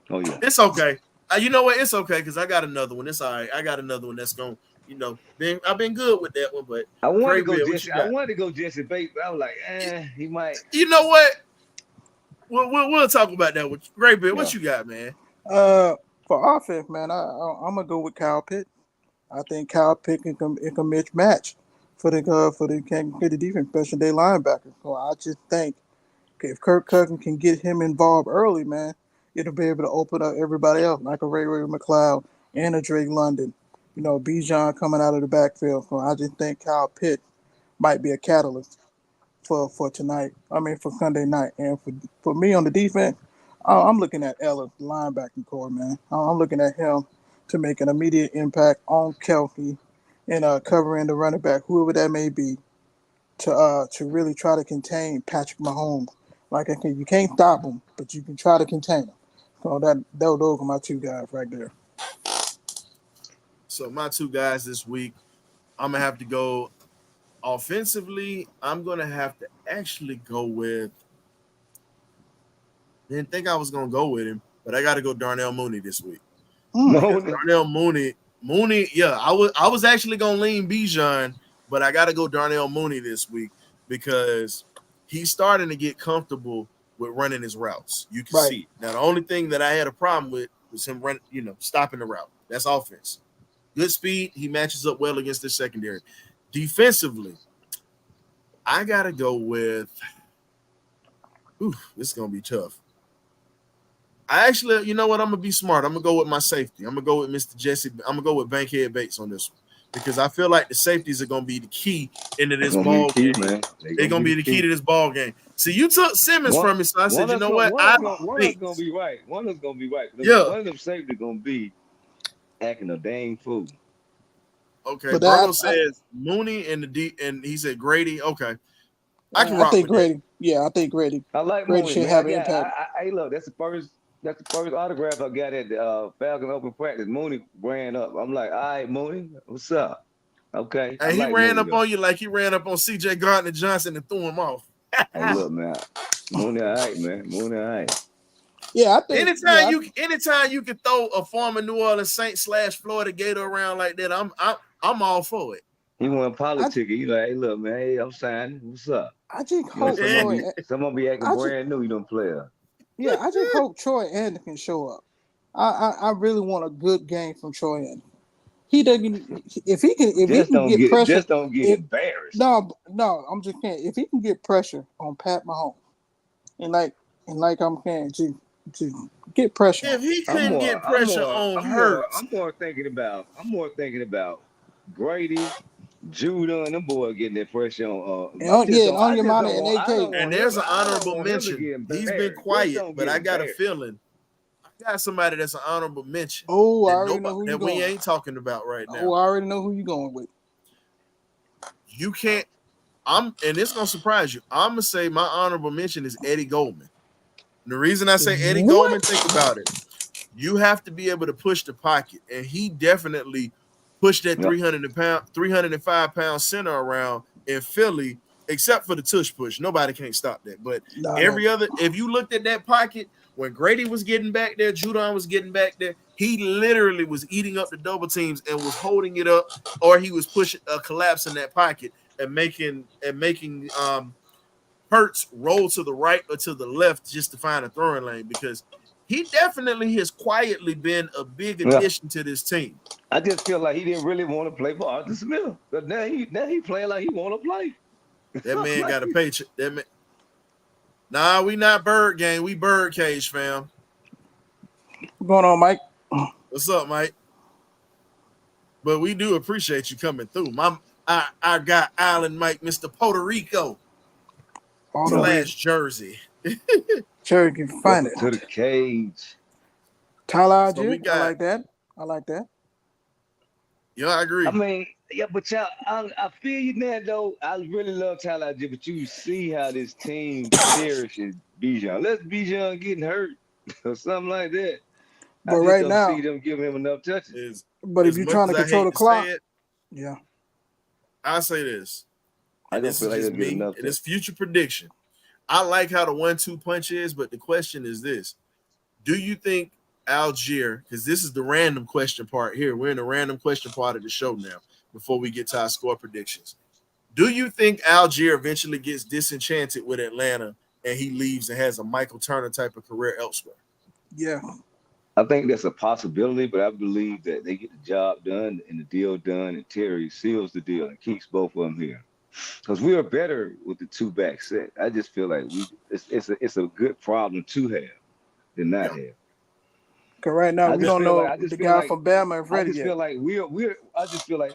Oh, yeah. It's okay. You know what? It's okay because I got another one. It's all right. I got another one that's going to, I've been good with that one, but I wanted to go Jesse Bates, but I was like, he might. You know what? we'll talk about that with Great Beard. Yeah. What you got, man? For offense, man, I'm gonna go with Kyle Pitt. I think Kyle Pitt can mismatch for the Kansas City defense, especially their linebacker. So I just think if Kirk Cousins can get him involved early, man, it'll be able to open up everybody else, like a Ray McLeod and a Drake London. Bijan coming out of the backfield. So I just think Kyle Pitt might be a catalyst for tonight. I mean, for Sunday night. And for me on the defense, I'm looking at Ellis, the linebacking core, man. I'm looking at him to make an immediate impact on Kelce and covering the running back, whoever that may be, to really try to contain Patrick Mahomes. Like I said, you can't stop him, but you can try to contain him. So those are my two guys right there. So my two guys this week, I'm gonna have to go offensively. I'm gonna have to actually go with. Didn't think I was gonna go with him, but I got to go Darnell Mooney this week. Darnell Mooney, yeah, I was actually gonna lean Bijan, but I got to go Darnell Mooney this week because he's starting to get comfortable with running his routes. You can see it. Now the only thing that I had a problem with was him stopping the route. That's offense. Good speed. He matches up well against the secondary. Defensively, I got to go with this is going to be tough. I actually, you know what? I'm going to be smart. I'm going to go with my safety. I'm going to go with Mr. Jesse. I'm going to go with Bankhead Bates on this one because I feel like the safeties are going to be the key into this ball game. They're going to be the key to this ball game. See, you took Simmons from me, so I said, you know what? One of them's going to be right. One of them's going to be right. Yeah. One of them safety going to be acting a dang fool. Okay, Bruno says Mooney and he said Grady. Okay, I can rock think with Grady. That. Yeah, I think Grady. I like Grady Mooney. Should have an impact. Hey, look, that's the first autograph I got at the Falcons open practice. Mooney ran up. I'm like, all right, Mooney, what's up? Okay. And he ran up on you like he ran up on C.J. Gardner Johnson and threw him off. Hey, look, man, Mooney, all right, man. Mooney, all right. Yeah, I think anytime you can throw a former New Orleans Saint / Florida Gator around like that, I'm all for it. He won politic. He like, hey, look, man, hey, I'm signing. What's up? I just hope someone be acting brand new. You don't play. Yeah, I just hope Troy Anderson can show up. I really want a good game from Troy Anderson. He doesn't. If he can get pressure, just don't get embarrassed. No, I'm just saying if he can get pressure on Pat Mahomes, and like I'm saying, to get pressure. If he couldn't get pressure on Hurts, I'm more thinking about Grady, Judah, and them boys getting that pressure on. On your mind and AK. And there's an honorable mention. He's been quiet, but I got a feeling. I got somebody that's an honorable mention. Oh, I already know who that we ain't talking about right now. Oh, I already know who you're going with. You can't. And it's gonna surprise you. I'm gonna say my honorable mention is Eddie Goldman. And the reason I say Eddie Goldman, think about it. You have to be able to push the pocket, and he definitely pushed that 305-pound center around in Philly, except for the tush push. Nobody can't stop that. But if you looked at that pocket when Grady was getting back there, Judon was getting back there, he literally was eating up the double teams and was holding it up, or he was pushing a collapse in that pocket and making Hurts roll to the right or to the left just to find a throwing lane because he definitely has quietly been a big addition to this team. I just feel like he didn't really want to play for Arthur Smith, but now he playing like he want to play. That man got a paycheck. Nah, we not Bird Gang. We Birdcage, fam. What's going on, Mike? What's up, Mike? But we do appreciate you coming through. I got Island Mike, Mr. Puerto Rico. / Jersey. Sure, you can find it. To the cage. Tyler, I like that. Yeah, I agree. I mean, yeah, but y'all, I feel you now, though. I really love Tyler, but you see how this team cherishes Bijan. Unless Bijan getting hurt or something like that. But right now, see them giving him enough touches. But if you're trying to control the clock, I'll say this. I don't feel like it's me, and it's future prediction. I like how the 1-2 punch is, but the question is this. Do you think Algier, because this is the random question part here. We're in the random question part of the show now before we get to our score predictions. Do you think Algier eventually gets disenchanted with Atlanta and he leaves and has a Michael Turner type of career elsewhere. Yeah. I think that's a possibility, but I believe that they get the job done and the deal done, and Terry seals the deal and keeps both of them here. Because we are better with the two back set. I just feel like it's a good problem to have than not have. Because right now we don't know the guy from Bama is ready I just yet. feel like I just feel like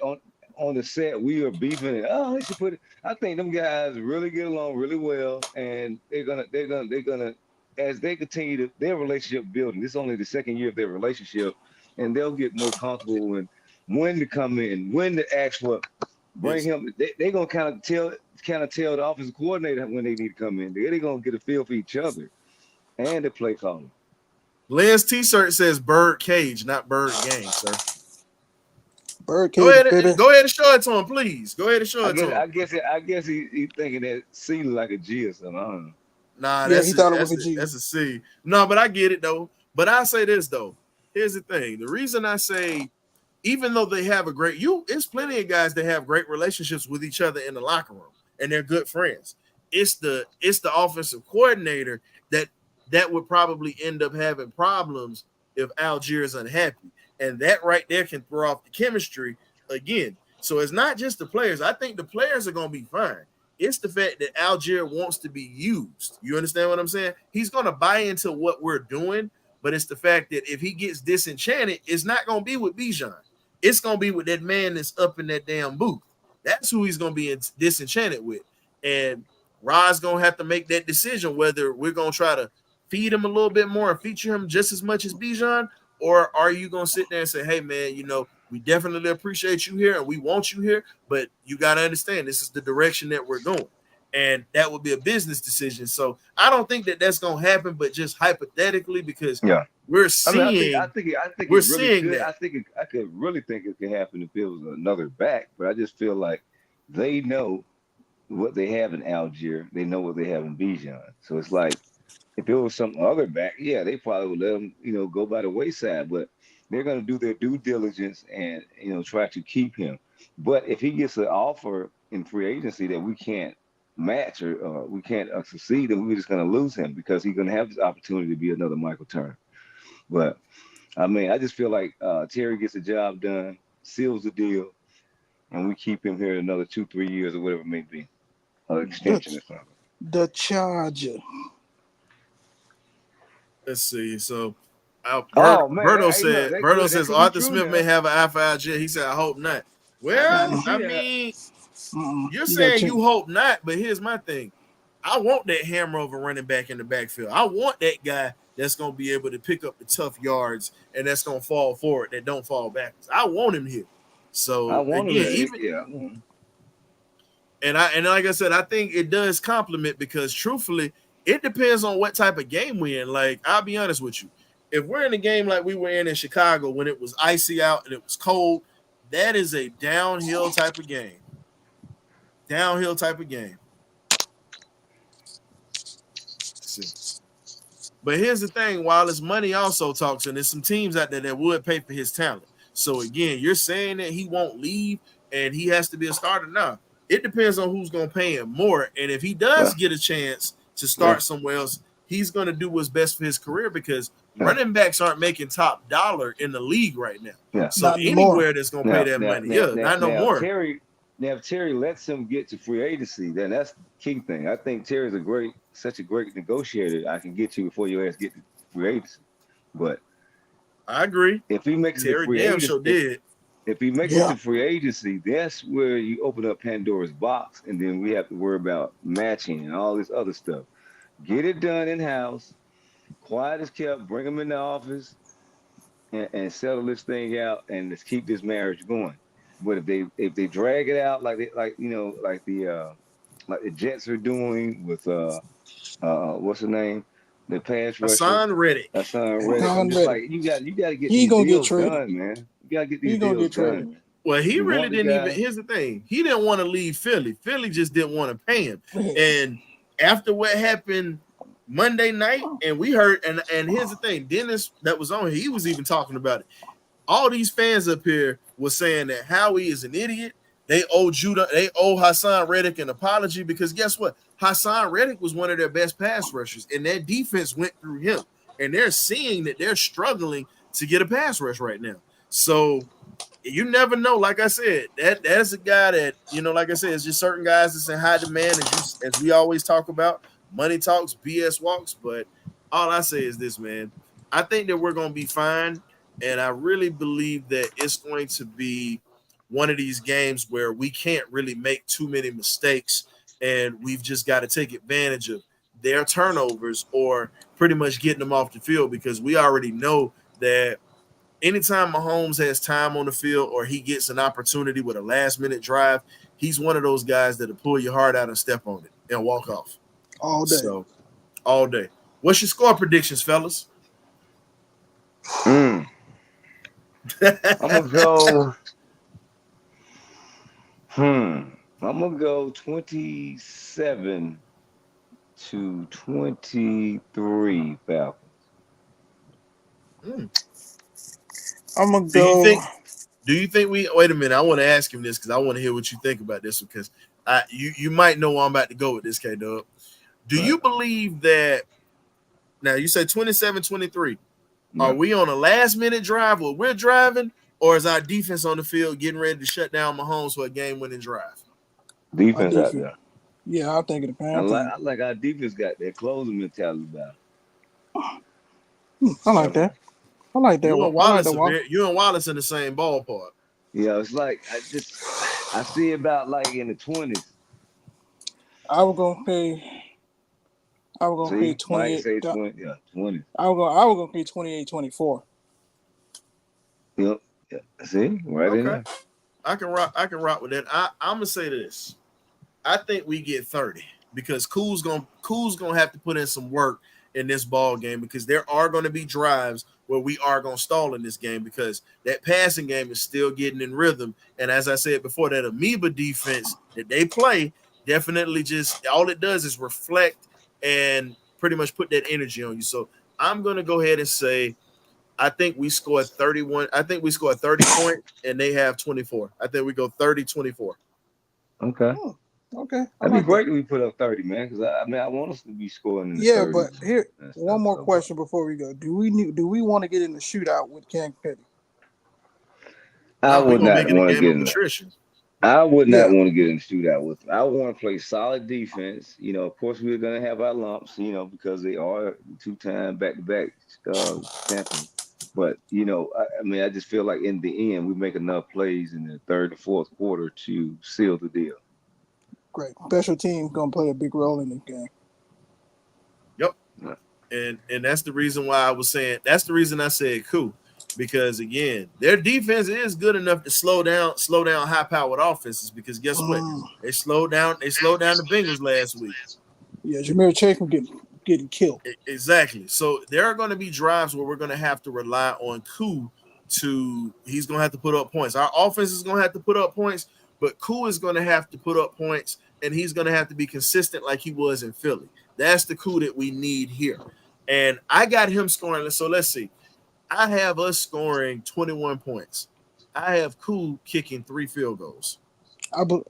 on the set we are beefing it. Oh, they should put it. I think them guys really get along really well, and they're gonna as they continue their relationship building. This is only the second year of their relationship, and they'll get more comfortable and when to come in, when to ask for bring him. They're gonna kind of tell the offensive coordinator when they need to come in. They're gonna get a feel for each other and the play calling. Lance T-shirt says Birdcage, not Bird Game, sir. Birdcage. Go ahead and show it to him, please. Go ahead and show it to him. I guess he thinking that C like a G or something. I don't know. Nah, he thought it was a G. That's a C. No, but I get it though. But I say this though. Here's the thing. The reason I say, even though they have it's plenty of guys that have great relationships with each other in the locker room, and they're good friends. It's the offensive coordinator that would probably end up having problems if Algier is unhappy. And that right there can throw off the chemistry again. So it's not just the players. I think the players are going to be fine. It's the fact that Algier wants to be used. You understand what I'm saying? He's going to buy into what we're doing, but it's the fact that if he gets disenchanted, it's not going to be with Bijan. It's going to be with that man that's up in that damn booth. That's who he's going to be disenchanted with. And Rod's going to have to make that decision whether we're going to try to feed him a little bit more and feature him just as much as Bijan, or are you going to sit there and say, hey, man, we definitely appreciate you here and we want you here, but you got to understand this is the direction that we're going. And that would be a business decision. So I don't think that that's going to happen, but just hypothetically, because we're seeing I think we're it really seeing could. that. I could really think it could happen if it was another back, but I just feel like they know what they have in Algier. They know what they have in Bijan. So it's like, if it was some other back, they probably would let him, go by the wayside. But they're going to do their due diligence and, try to keep him. But if he gets an offer in free agency that we can't match or we can't succeed, then we're just going to lose him because he's going to have this opportunity to be another Michael Turner. But, I mean, I just feel like Terry gets the job done, seals the deal, and we keep him here another 2-3 years or whatever it may be. Extension or something. The Charger. Let's see. So, Berto says Arthur Smith may have an alpha jet. He said, I hope not. Well, I mean, you're saying you hope not, but here's my thing. I want that hammer over running back in the backfield. I want that guy that's going to be able to pick up the tough yards and that's going to fall forward, that don't fall backwards. I want him here. So, and like I said, I think it does complement because truthfully, it depends on what type of game we're in. Like, I'll be honest with you. If we're in a game like we were in Chicago when it was icy out and it was cold, that is a downhill type of game. Downhill type of game. But here's the thing. While his money also talks, and there's some teams out there that would pay for his talent. So, again, you're saying that he won't leave and he has to be a starter now. It depends on who's going to pay him more. And if he does get a chance to start somewhere else, he's going to do what's best for his career because running backs aren't making top dollar in the league right now. Yeah. So anywhere that's going to pay that money, not no more. If Terry lets him get to free agency, then that's the key thing. I think Terry's such a great negotiator. I can get you before your ass get to free agency. But I agree. If he makes it to free agency, if he makes it to free agency, that's where you open up Pandora's box, and then we have to worry about matching and all this other stuff. Get it done in-house, quiet as kept, bring them in the office, and settle this thing out, and let's keep this marriage going. But if they drag it out like the Jets are doing with what's the name, the pass rusher, Hassan Reddick. I'm just like you got to get these deals done, man. You got to get these deals done. Well, he really didn't even. Here's the thing: he didn't want to leave Philly. Philly just didn't want to pay him, and after what happened Monday night, and we heard, and here's the thing, Dennis that was on here, he was even talking about it. All these fans up here were saying that Howie is an idiot. They owe Hassan Reddick an apology because guess what? Hassan Reddick was one of their best pass rushers, and that defense went through him. And they're seeing that they're struggling to get a pass rush right now. So you never know. Like I said, that's a guy that, like I said, it's just certain guys that's in high demand, as we always talk about. Money talks, BS walks. But all I say is this, man. I think that we're going to be fine, and I really believe that it's going to be one of these games where we can't really make too many mistakes, and we've just got to take advantage of their turnovers or pretty much getting them off the field, because we already know that anytime Mahomes has time on the field or he gets an opportunity with a last-minute drive, he's one of those guys that'll pull your heart out and step on it and walk off. All day. So, all day. What's your score predictions, fellas? I'm gonna go. I'm gonna go 27-23 Falcons. I'm gonna go. Do you think we? Wait a minute. I want to ask him this because I want to hear what you think about this, because you might know where I'm about to go with this, K-Dub. Do you believe that? Now you say 27-23. Are we on a last-minute drive where we're driving, or is our defense on the field getting ready to shut down Mahomes for a game-winning drive? Defense out there. Yeah, I think it depends. I like our defense got that closing mentality about it. I like that. I like that. You and Wallace in the same ballpark. Yeah, it's like I see about like in the 20s. I was gonna pay 28. Say 20. Yeah, 20. I was gonna pay 28-24. Yep. Yeah. See, right in there. I can rock with that. I'm gonna say this. I think we get 30 because Cool's gonna have to put in some work in this ball game, because there are going to be drives where we are going to stall in this game, because that passing game is still getting in rhythm. And as I said before, that amoeba defense that they play definitely just all it does is reflect and pretty much put that energy on you. So I'm going to go ahead and say I think we score 31. I think we score 30 points and they have 24. I think we go 30-24. Okay. Okay. That'd be great if we put up 30, man, because I want us to be scoring in the 30s. But here, one more question before we go. Do we want to get in the shootout with Ken Petty? I would not want to get in nutrition. I would not want to get in the shootout with them. I want to play solid defense. Of course, we're going to have our lumps, because they are two-time back-to-back champions. But, I just feel like in the end, we make enough plays in the third and fourth quarter to seal the deal. Great. Special team going to play a big role in this game. Yep. And that's the reason why I was saying, that's the reason I said cool. Because again, their defense is good enough to slow down high-powered offenses. Because guess what? They slowed down the Bengals last week. Yeah, Jameer Chase was getting killed. Exactly. So there are going to be drives where we're going to have to rely on Koo he's going to have to put up points. Our offense is going to have to put up points, but Koo is going to have to put up points, and he's going to have to be consistent like he was in Philly. That's the Koo that we need here. And I got him scoring. So let's see. I have us scoring 21 points. I have Koo kicking 3 field goals. I can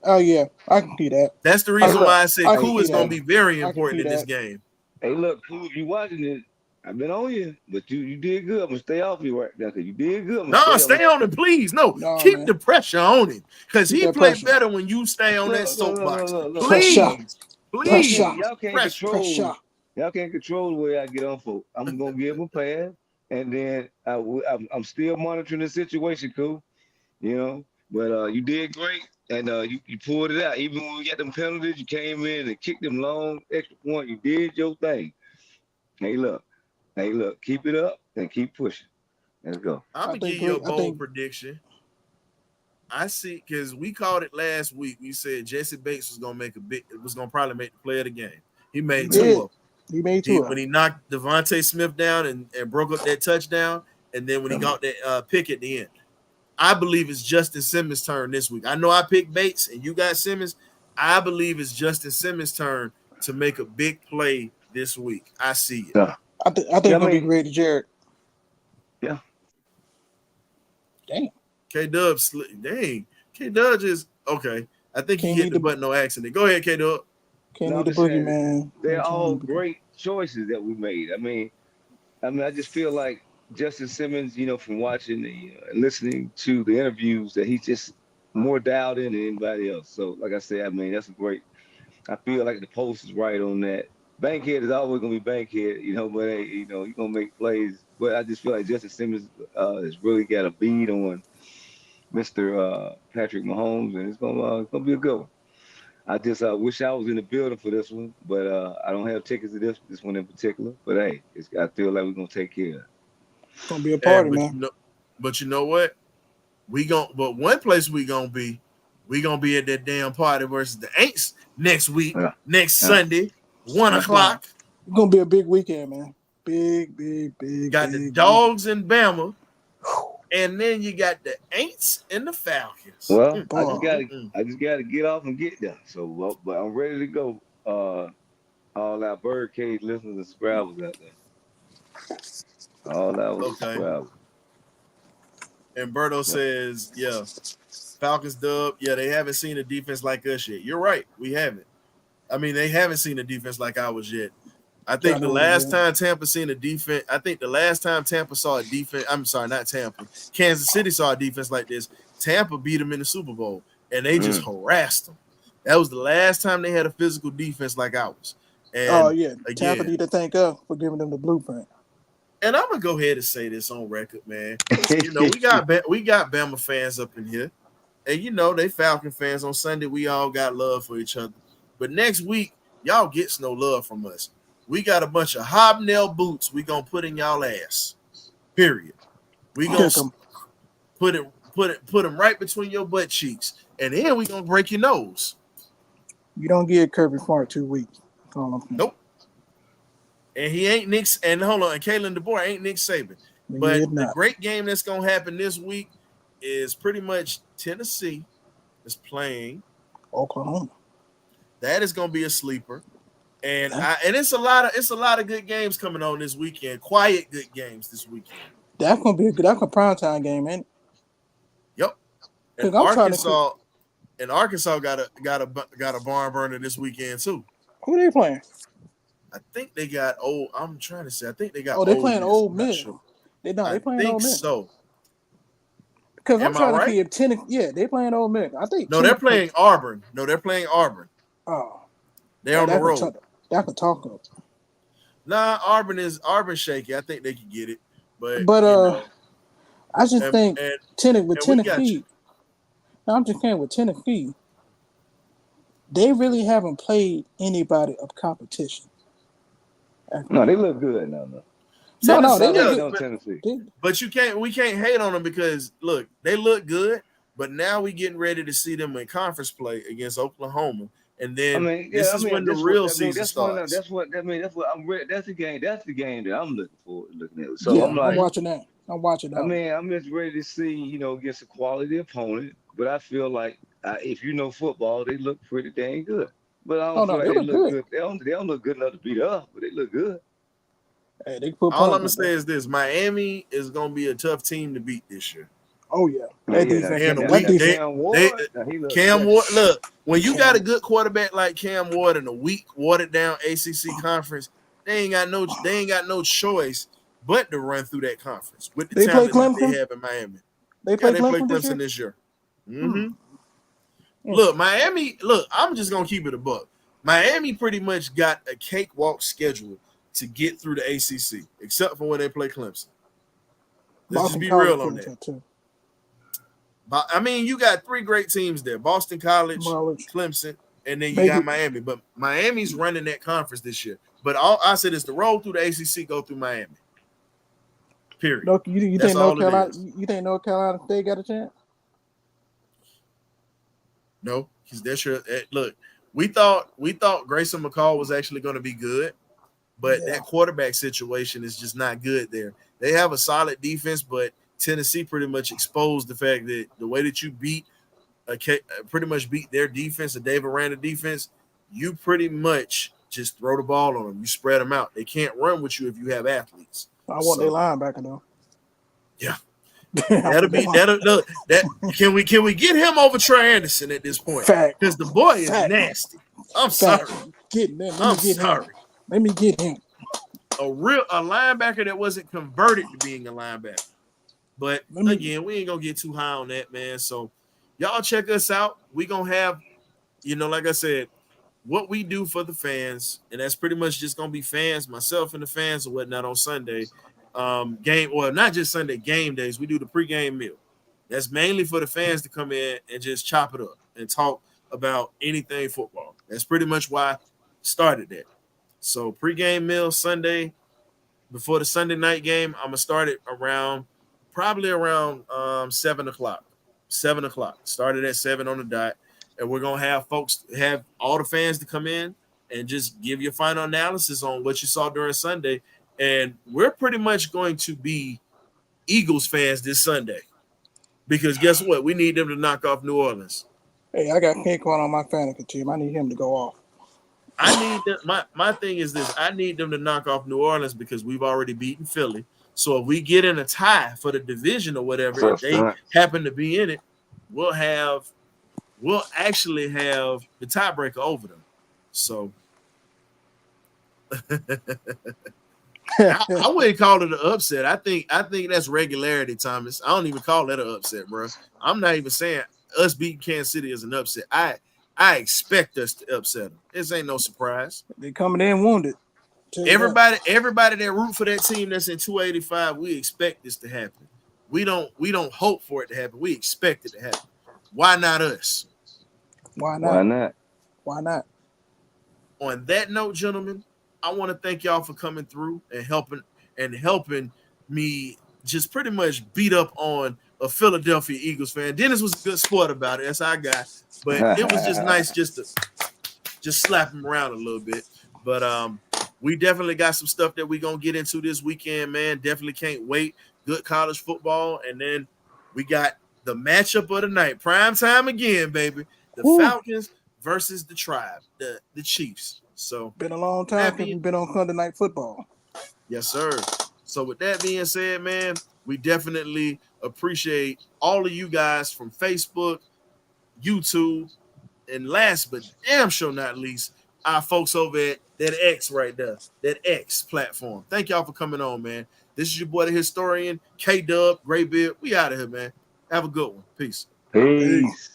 see that. That's the reason why I say Koo is going to be very important in this game. Hey, look, Koo, if you watching it, I've been on you, but you did good. I'm going to stay off you right now because you did good. No, stay on him, please. No, keep the pressure on him because he played better when you stay on that soapbox. Please. Y'all can't control the way I get on folk. I'm going to give him a pass, and then I'm still monitoring the situation, Koo. But you did great, and you pulled it out. Even when we got them penalties, you came in and kicked them long extra point. You did your thing. Hey, look, keep it up and keep pushing. Let's go. I'm going to give you a bold prediction. I see, because we called it last week. We said Jesse Bates was going to probably make the play of the game. He made 2 of them. He made 2 when he knocked Devontae Smith down and broke up that touchdown, and then when he got that pick at the end. I believe it's Justin Simmons' turn this week. I know I picked Bates and you got Simmons. I believe it's Justin Simmons' turn to make a big play this week. I see it. Yeah. I think it's going to be great to Jared. Yeah. Damn. K-Dub, K-Dub just, okay. I think he hit the button on accident. Go ahead, K-Dub. Can't No, need I'm the just saying boogeyman. they're all Can't need great choices that we made. I just feel like Justin Simmons, from watching and listening to the interviews, that he's just more dialed in than anybody else. So, like I said, that's a great. I feel like the post is right on that. Bankhead is always gonna be Bankhead, but hey, he's gonna make plays. But I just feel like Justin Simmons has really got a bead on Mr. Patrick Mahomes, and it's gonna be a good one. I just wish I was in the building for this one, but I don't have tickets to this one in particular. But hey, I feel like we're gonna take care of it. It's gonna be a party, but man. you know what? But one place we gonna be at that damn party versus the Aints next week, next Sunday, 1 o'clock. It's gonna be a big weekend, man. Big. Got the Dogs in Bama, and then you got the Aints and the Falcons. Well, I just gotta get off and get there. So, but I'm ready to go. All our Birdcage listeners and subscribers out there. All our subscribers. And Berto says, yeah, Falcons dub. Yeah, they haven't seen a defense like us yet. You're right. We haven't. They haven't seen a defense like ours yet. I think the last time Tampa seen a defense, saw a defense, I'm sorry, not Tampa. Kansas City saw a defense like this. Tampa beat them in the Super Bowl, and they just harassed them. That was the last time they had a physical defense like ours. And Tampa need to thank us for giving them the blueprint. And I'm gonna go ahead and say this on record, man. We got Bama fans up in here, and they Falcon fans. On Sunday, we all got love for each other. But next week, y'all gets no love from us. We got a bunch of hobnail boots we gonna put in y'all ass. Period. We gonna put them right between your butt cheeks, and then we gonna break your nose. You don't give Kirby Smart 2 weeks. Nope. And he ain't Nick. And hold on, and Kalen DeBoer ain't Nick Saban. But the great game that's gonna happen this week is pretty much Tennessee is playing Oklahoma. That is gonna be a sleeper. And it's a lot of good games coming on this weekend. Quiet good games this weekend. That's gonna be a primetime game, ain't it? Yep. And Arkansas got a barn burner this weekend too. Who they playing? I think they got I'm trying to say. I think they got. Oh, they playing Ole Miss. Sure. They playing Ole Miss. So. Because I'm trying to see if Tennessee. Yeah, they playing Ole Miss. I think. No, they're playing Auburn. Oh. They're on the road. That could talk up. Nah, Auburn shaky. I think they can get it, but I just think Tennessee. No, I'm just saying with Tennessee, they really haven't played anybody of competition. No, they look good. No, they look good. Tennessee. But we can't hate on them because look, they look good. But now we getting ready to see them in conference play against Oklahoma. And then this is when the real season starts. That's what I'm ready. That's the game that I'm looking at. So I'm watching that. I'm watching that. I'm just ready to see, against a quality opponent. But I feel like if you know football, they look pretty dang good. But I don't feel like they look good. They don't look good enough to beat us, but they look good. Hey, all I'm gonna say is this: Miami is gonna be a tough team to beat this year. Oh yeah, Cam Ward. Look, when you got a good quarterback like Cam Ward in a weak, watered down ACC conference, they ain't got no choice but to run through that conference with the talent that they have in Miami. They play Clemson this year. Mm-hmm. Look, Miami. Look, I'm just gonna keep it a buck. Miami pretty much got a cakewalk schedule to get through the ACC, except for when they play Clemson. Let's just be real on that. Too. But you got three great teams there: Boston College, Clemson, and then you got Miami. But Miami's running that conference this year. But all I said is the road through the ACC go through Miami. Period. No, you think North Carolina? You think North Carolina State got a chance? No, because they're sure. Look, we thought Grayson McCall was actually going to be good, but that quarterback situation is just not good there. They have a solid defense, but Tennessee pretty much exposed the fact that the way that you pretty much beat their defense, the Dave Aranda defense, you pretty much just throw the ball on them. You spread them out. They can't run with you if you have athletes. I want their linebacker though. Yeah. Can we get him over Trey Anderson at this point? Because the boy is nasty. I'm sorry. I'm sorry. Let me get him. A linebacker that wasn't converted to being a linebacker. But again, we ain't gonna get too high on that, man. So y'all check us out. We gonna have, like I said, what we do for the fans, and that's pretty much just gonna be fans, myself and the fans or whatnot on Sunday. Not just Sunday, game days. We do the pregame meal. That's mainly for the fans to come in and just chop it up and talk about anything football. That's pretty much why I started that. So pregame meal Sunday before the Sunday night game, I'm gonna start it probably around 7:00. 7:00. Started at 7 on the dot, and we're gonna have all the fans to come in and just give you a final analysis on what you saw during Sunday. And we're pretty much going to be Eagles fans this Sunday because guess what? We need them to knock off New Orleans. Hey, I got Pinkhorn on my fantasy team. I need him to go off. I need them. My thing is this: I need them to knock off New Orleans because we've already beaten Philly. So if we get in a tie for the division or whatever, if they happen to be in it, we'll actually have the tiebreaker over them. So I wouldn't call it an upset. I think that's regularity, Thomas. I don't even call that an upset, bro. I'm not even saying us beating Kansas City is an upset. I expect us to upset them. This ain't no surprise. They coming in wounded. Everybody that root for that team that's in 285, we expect this to happen. We don't hope for it to happen. We expect it to happen. Why not us? Why not? On that note, gentlemen, I want to thank y'all for coming through and helping me just pretty much beat up on a Philadelphia Eagles fan. Dennis was a good sport about it. That's how I got. But it was just nice just to slap him around a little bit. But we definitely got some stuff that we're going to get into this weekend, man. Definitely can't wait. Good college football. And then we got the matchup of the night. Prime time again, baby. The Falcons versus the Tribe, the Chiefs. So been a long time since we've been on Sunday Night Football. Yes, sir. So with that being said, man, we definitely appreciate all of you guys from Facebook, YouTube, and last but damn sure not least, our folks over at that X right there, that X platform. Thank y'all for coming on, man. This is your boy, the historian, K-Dub, Graybeard. We out of here, man. Have a good one. Peace. Peace.